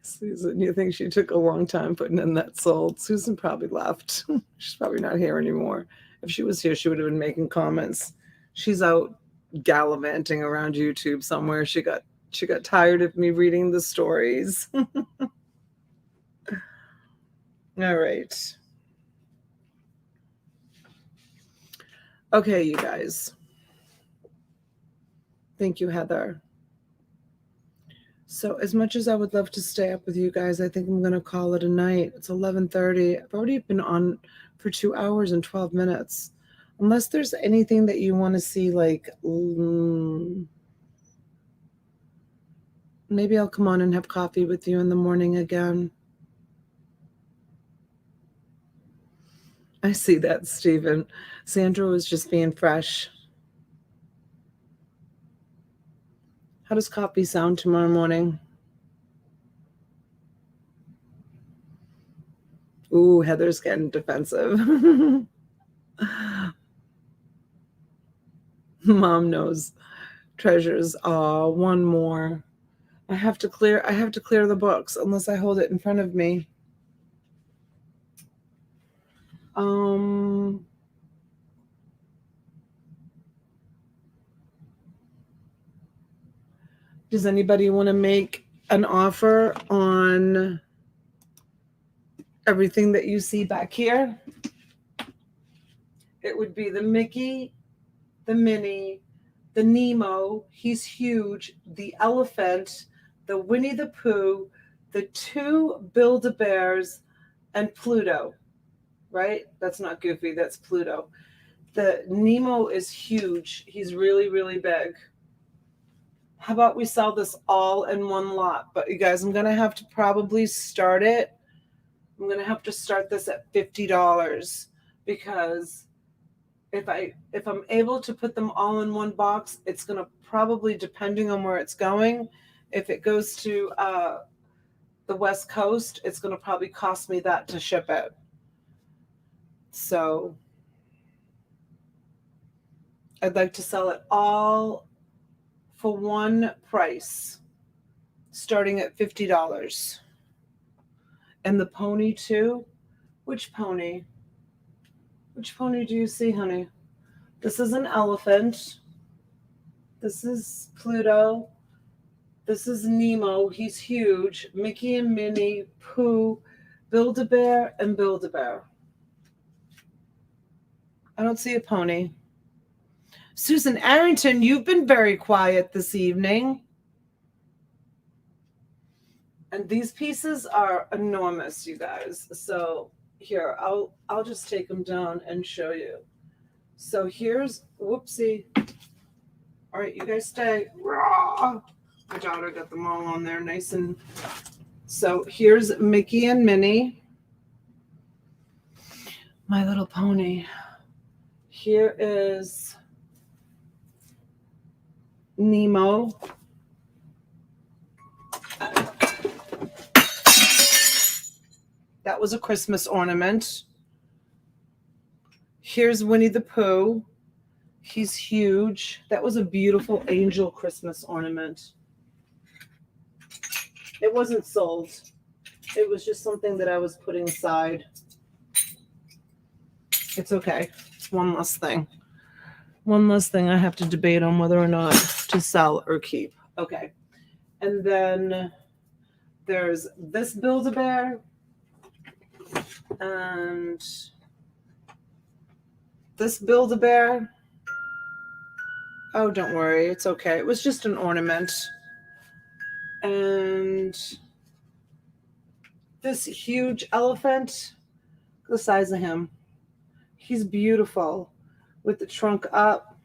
Susan, you think she took a long time putting in that sold? Susan probably left. She's probably not here anymore. If she was here, she would have been making comments. She's out gallivanting around YouTube somewhere. She got tired of me reading the stories. All right. Okay, you guys. Thank you, Heather. So as much as I would love to stay up with you guys, I think I'm going to call it a night. It's 11:30. I've already been on for 2 hours and 12 minutes. Unless there's anything that you want to see, like maybe I'll come on and have coffee with you in the morning again. I see that, Stephen. Sandra was just being fresh. How does coffee sound tomorrow morning? Ooh, Heather's getting defensive. Mom knows treasures. Oh, one more. I have to clear the books unless I hold it in front of me. Does anybody want to make an offer on everything that you see back here? It would be the Mickey, the Minnie, the Nemo, he's huge, the elephant, the Winnie the Pooh, the 2 Build-A-Bears, and Pluto, right? That's not Goofy, that's Pluto. The Nemo is huge. He's really, really big. How about we sell this all in one lot? But you guys, I'm going to have to probably start it. I'm going to have to start this at $50 because if I'm able to put them all in one box, it's going to probably, depending on where it's going, if it goes to the West Coast, it's going to probably cost me that to ship it. So I'd like to sell it all for one price, starting at $50. And the pony too? Which pony? Which pony do you see, honey? This is an elephant. This is Pluto. This is Nemo. He's huge. Mickey and Minnie, Pooh, Build-A-Bear, and Build-A-Bear. I don't see a pony. Susan Arrington, you've been very quiet this evening. And these pieces are enormous, you guys. So here, I'll just take them down and show you. So here's, whoopsie. All right, you guys stay. Raw. My daughter got them all on there nice and. So here's Mickey and Minnie. My Little Pony. Here is Nemo. That was a Christmas ornament. Here's Winnie the Pooh. He's huge. That was a beautiful angel Christmas ornament. It wasn't sold. It was just something that I was putting aside. It's okay. It's one less thing. One less thing I have to debate on whether or not to sell or keep. Okay. And then there's this Build-A-Bear. And this Build-A-Bear. Oh, don't worry. It's okay. It was just an ornament. And This huge elephant, the size of him. He's beautiful with the trunk up.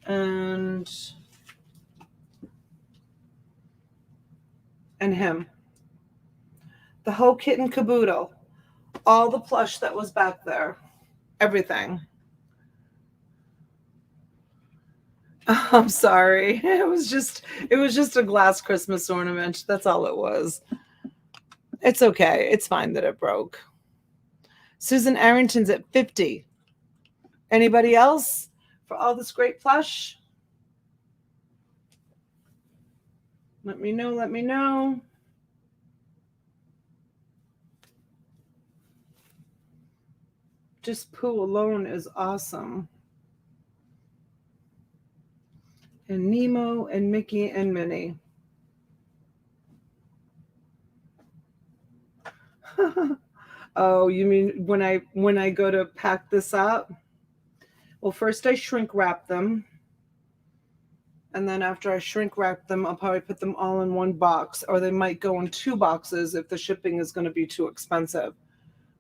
And him. The whole kit and caboodle. All the plush that was back there. Everything. I'm sorry. It was just a glass Christmas ornament. That's all it was. It's okay. It's fine that it broke. Susan Arrington's at 50. Anybody else for all this great plush? Let me know. Let me know. Just Pooh alone is awesome. And Nemo and Mickey and Minnie. Oh, you mean when I go to pack this up? Well, first I shrink wrap them. And then after I shrink wrap them, I'll probably put them all in one box, or they might go in 2 boxes if the shipping is going to be too expensive,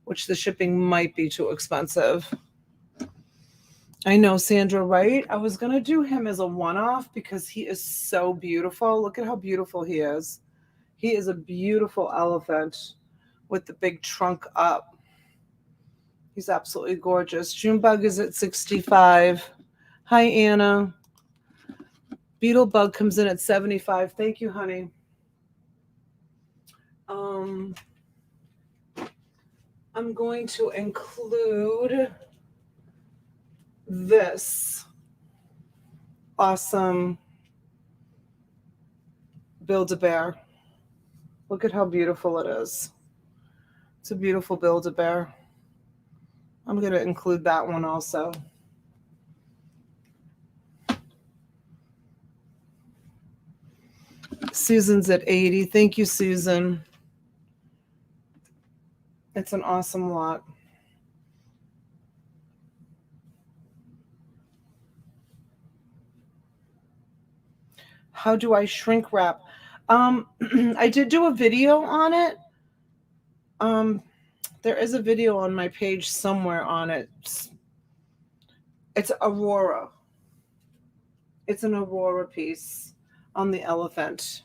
which the shipping might be too expensive. I know, Sandra, right? I was going to do him as a one-off because he is so beautiful. Look at how beautiful he is. He is a beautiful elephant with the big trunk up. He's absolutely gorgeous. Junebug is at 65. Hi, Anna. Beetlebug comes in at 75. Thank you, honey. I'm going to include this awesome Build-A-Bear. Look at how beautiful it is. It's a beautiful Build-A-Bear. I'm going to include that one also. Susan's at 80. Thank you, Susan. It's an awesome lot. How do I shrink wrap? I did do a video on it. There is a video on my page somewhere on it. It's Aurora. It's an Aurora piece on the elephant.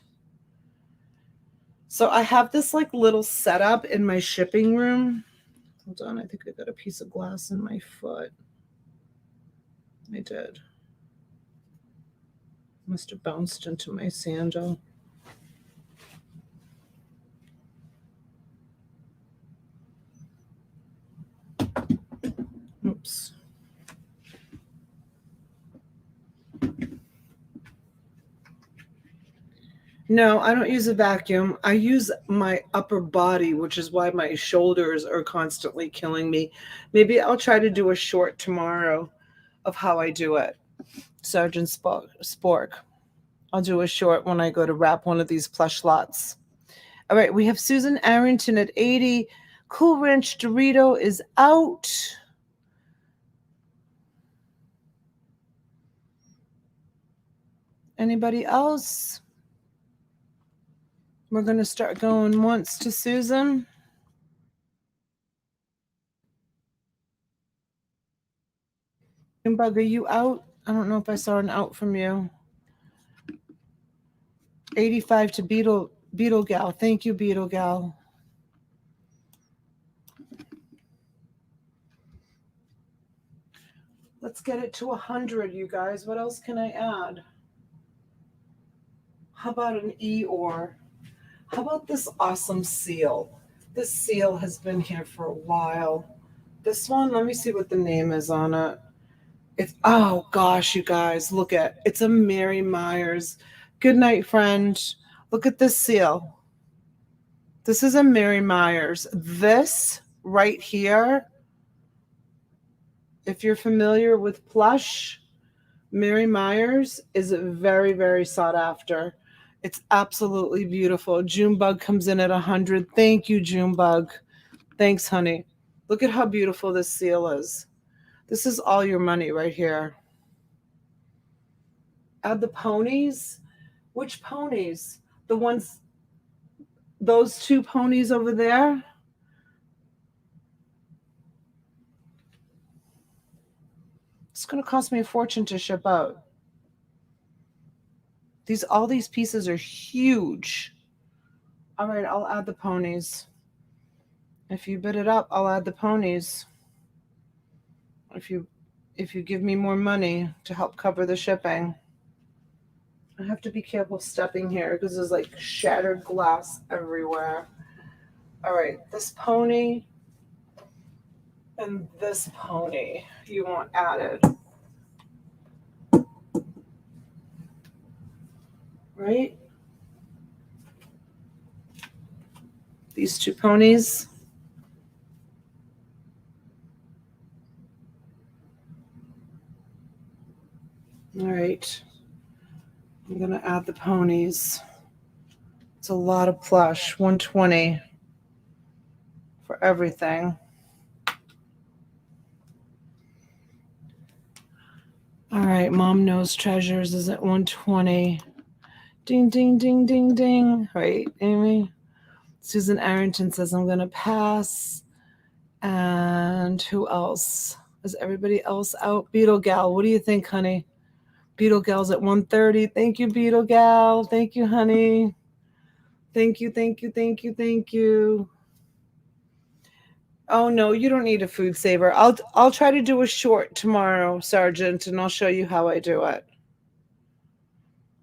So I have this like little setup in my shipping room. Hold on, I think I got a piece of glass in my foot. I did. Must have bounced into my sandal. Oops. No, I don't use a vacuum. I use my upper body, which is why my shoulders are constantly killing me. Maybe I'll try to do a short tomorrow of how I do it. Sergeant Spork. I'll do a short when I go to wrap one of these plush lots. All right, we have Susan Arrington at 80. Cool Ranch Dorito is out. Anybody else? We're going to start going once to Susan. Bug, are you out? I don't know if I saw an out from you. 85 to Beetle Gal. Thank you, Beetle Gal. Let's get it to 100, you guys. What else can I add? How about an Eeyore? How about this awesome seal? This seal has been here for a while. This one, let me see what the name is on it. It's, oh gosh, you guys, look at, it's a Mary Myers. Good night, friend. Look at this seal. This is a Mary Myers. This right here, if you're familiar with plush, Mary Myers is very, very sought after. It's absolutely beautiful. Junebug comes in at 100. Thank you, Junebug. Thanks, honey. Look at how beautiful this seal is. This is all your money right here. Add the ponies. Which ponies? The ones, those two ponies over there. It's going to cost me a fortune to ship out. All these pieces are huge. All right, I'll add the ponies. If you bid it up, I'll add the ponies. If you give me more money to help cover the shipping. I have to be careful stepping here because there's like shattered glass everywhere. All right, this pony and this pony you want added. Right? These two ponies. All right. I'm going to add the ponies. It's a lot of plush, 120 for everything. All right, Mom Knows Treasures is at 120. Ding, ding, ding, ding, ding. Right, Amy? Susan Arrington says, I'm going to pass. And who else? Is everybody else out? Beetle Gal, what do you think, honey? Beetle Gal's at 130. Thank you, Beetle Gal. Thank you, honey. Thank you, thank you, thank you, thank you. Oh no, you don't need a food saver. I'll try to do a short tomorrow, Sergeant, and I'll show you how I do it.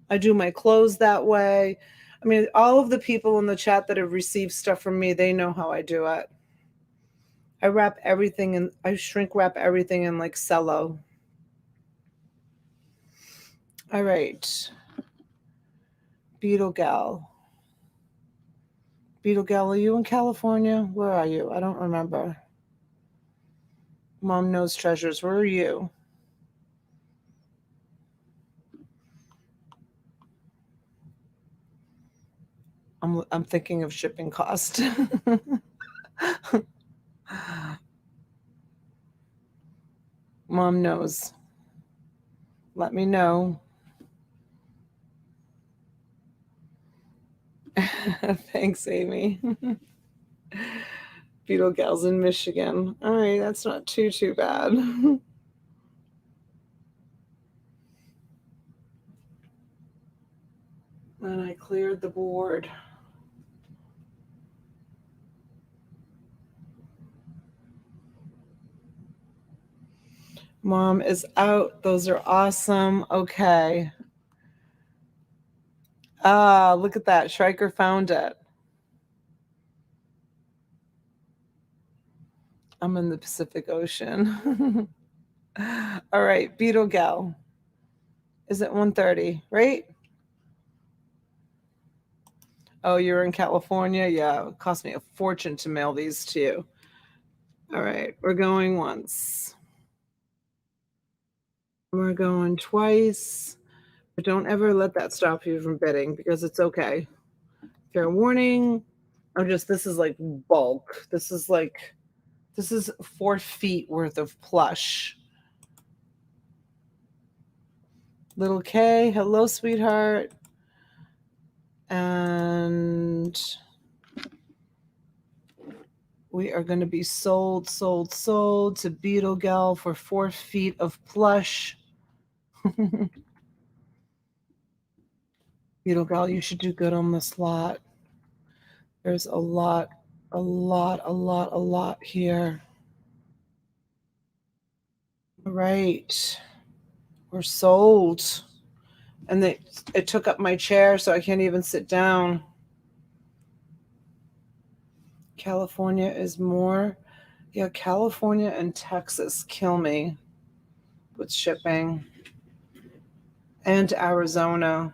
I do my clothes that way. I mean, all of the people in the chat that have received stuff from me, they know how I do it. I wrap everything in, I shrink wrap everything in like cello. All right. Beetle Gal. Beetle Gal, are you in California? Where are you? I don't remember. Mom Knows Treasures, where are you? I'm thinking of shipping cost. Mom knows. Let me know. Thanks, Amy. Beetle Gal's in Michigan. All right, that's not too bad. And I cleared the board. Mom is out. Those are awesome. Okay. Ah, look at that. Shrieker found it. I'm in the Pacific Ocean. All right, Beetle Gal is at 130, right? Oh, you're in California? Yeah, it cost me a fortune to mail these to you. All right, we're going once. We're going twice. But don't ever let that stop you from bidding because it's okay. Fair warning. This is like bulk. This is 4 feet worth of plush. Little K, hello, sweetheart. And we are going to be sold to Beetle Gal for 4 feet of plush. Beetle Gal, you should do good on this lot. There's a lot here. All right. We're sold. And it took up my chair, so I can't even sit down. California is more. Yeah, California and Texas kill me with shipping. And Arizona.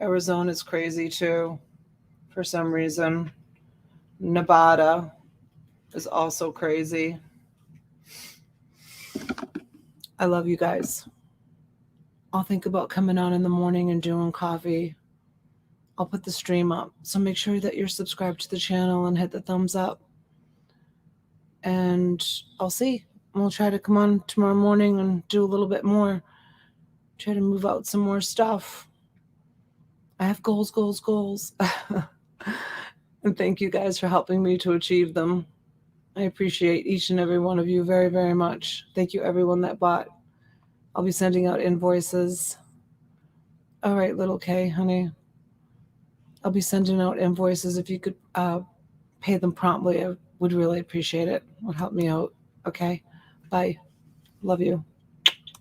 Arizona's crazy too, for some reason. Nevada is also crazy. I love you guys. I'll think about coming on in the morning and doing coffee. I'll put the stream up. So make sure that you're subscribed to the channel and hit the thumbs up. And I'll see. We'll try to come on tomorrow morning and do a little bit more. Try to move out some more stuff. I have goals, goals, goals. And thank you guys for helping me to achieve them. I appreciate each and every one of you very, very much. Thank you, everyone that bought. I'll be sending out invoices. All right, little K, honey. I'll be sending out invoices. If you could pay them promptly, I would really appreciate it. It would help me out. Okay? Bye. Love you.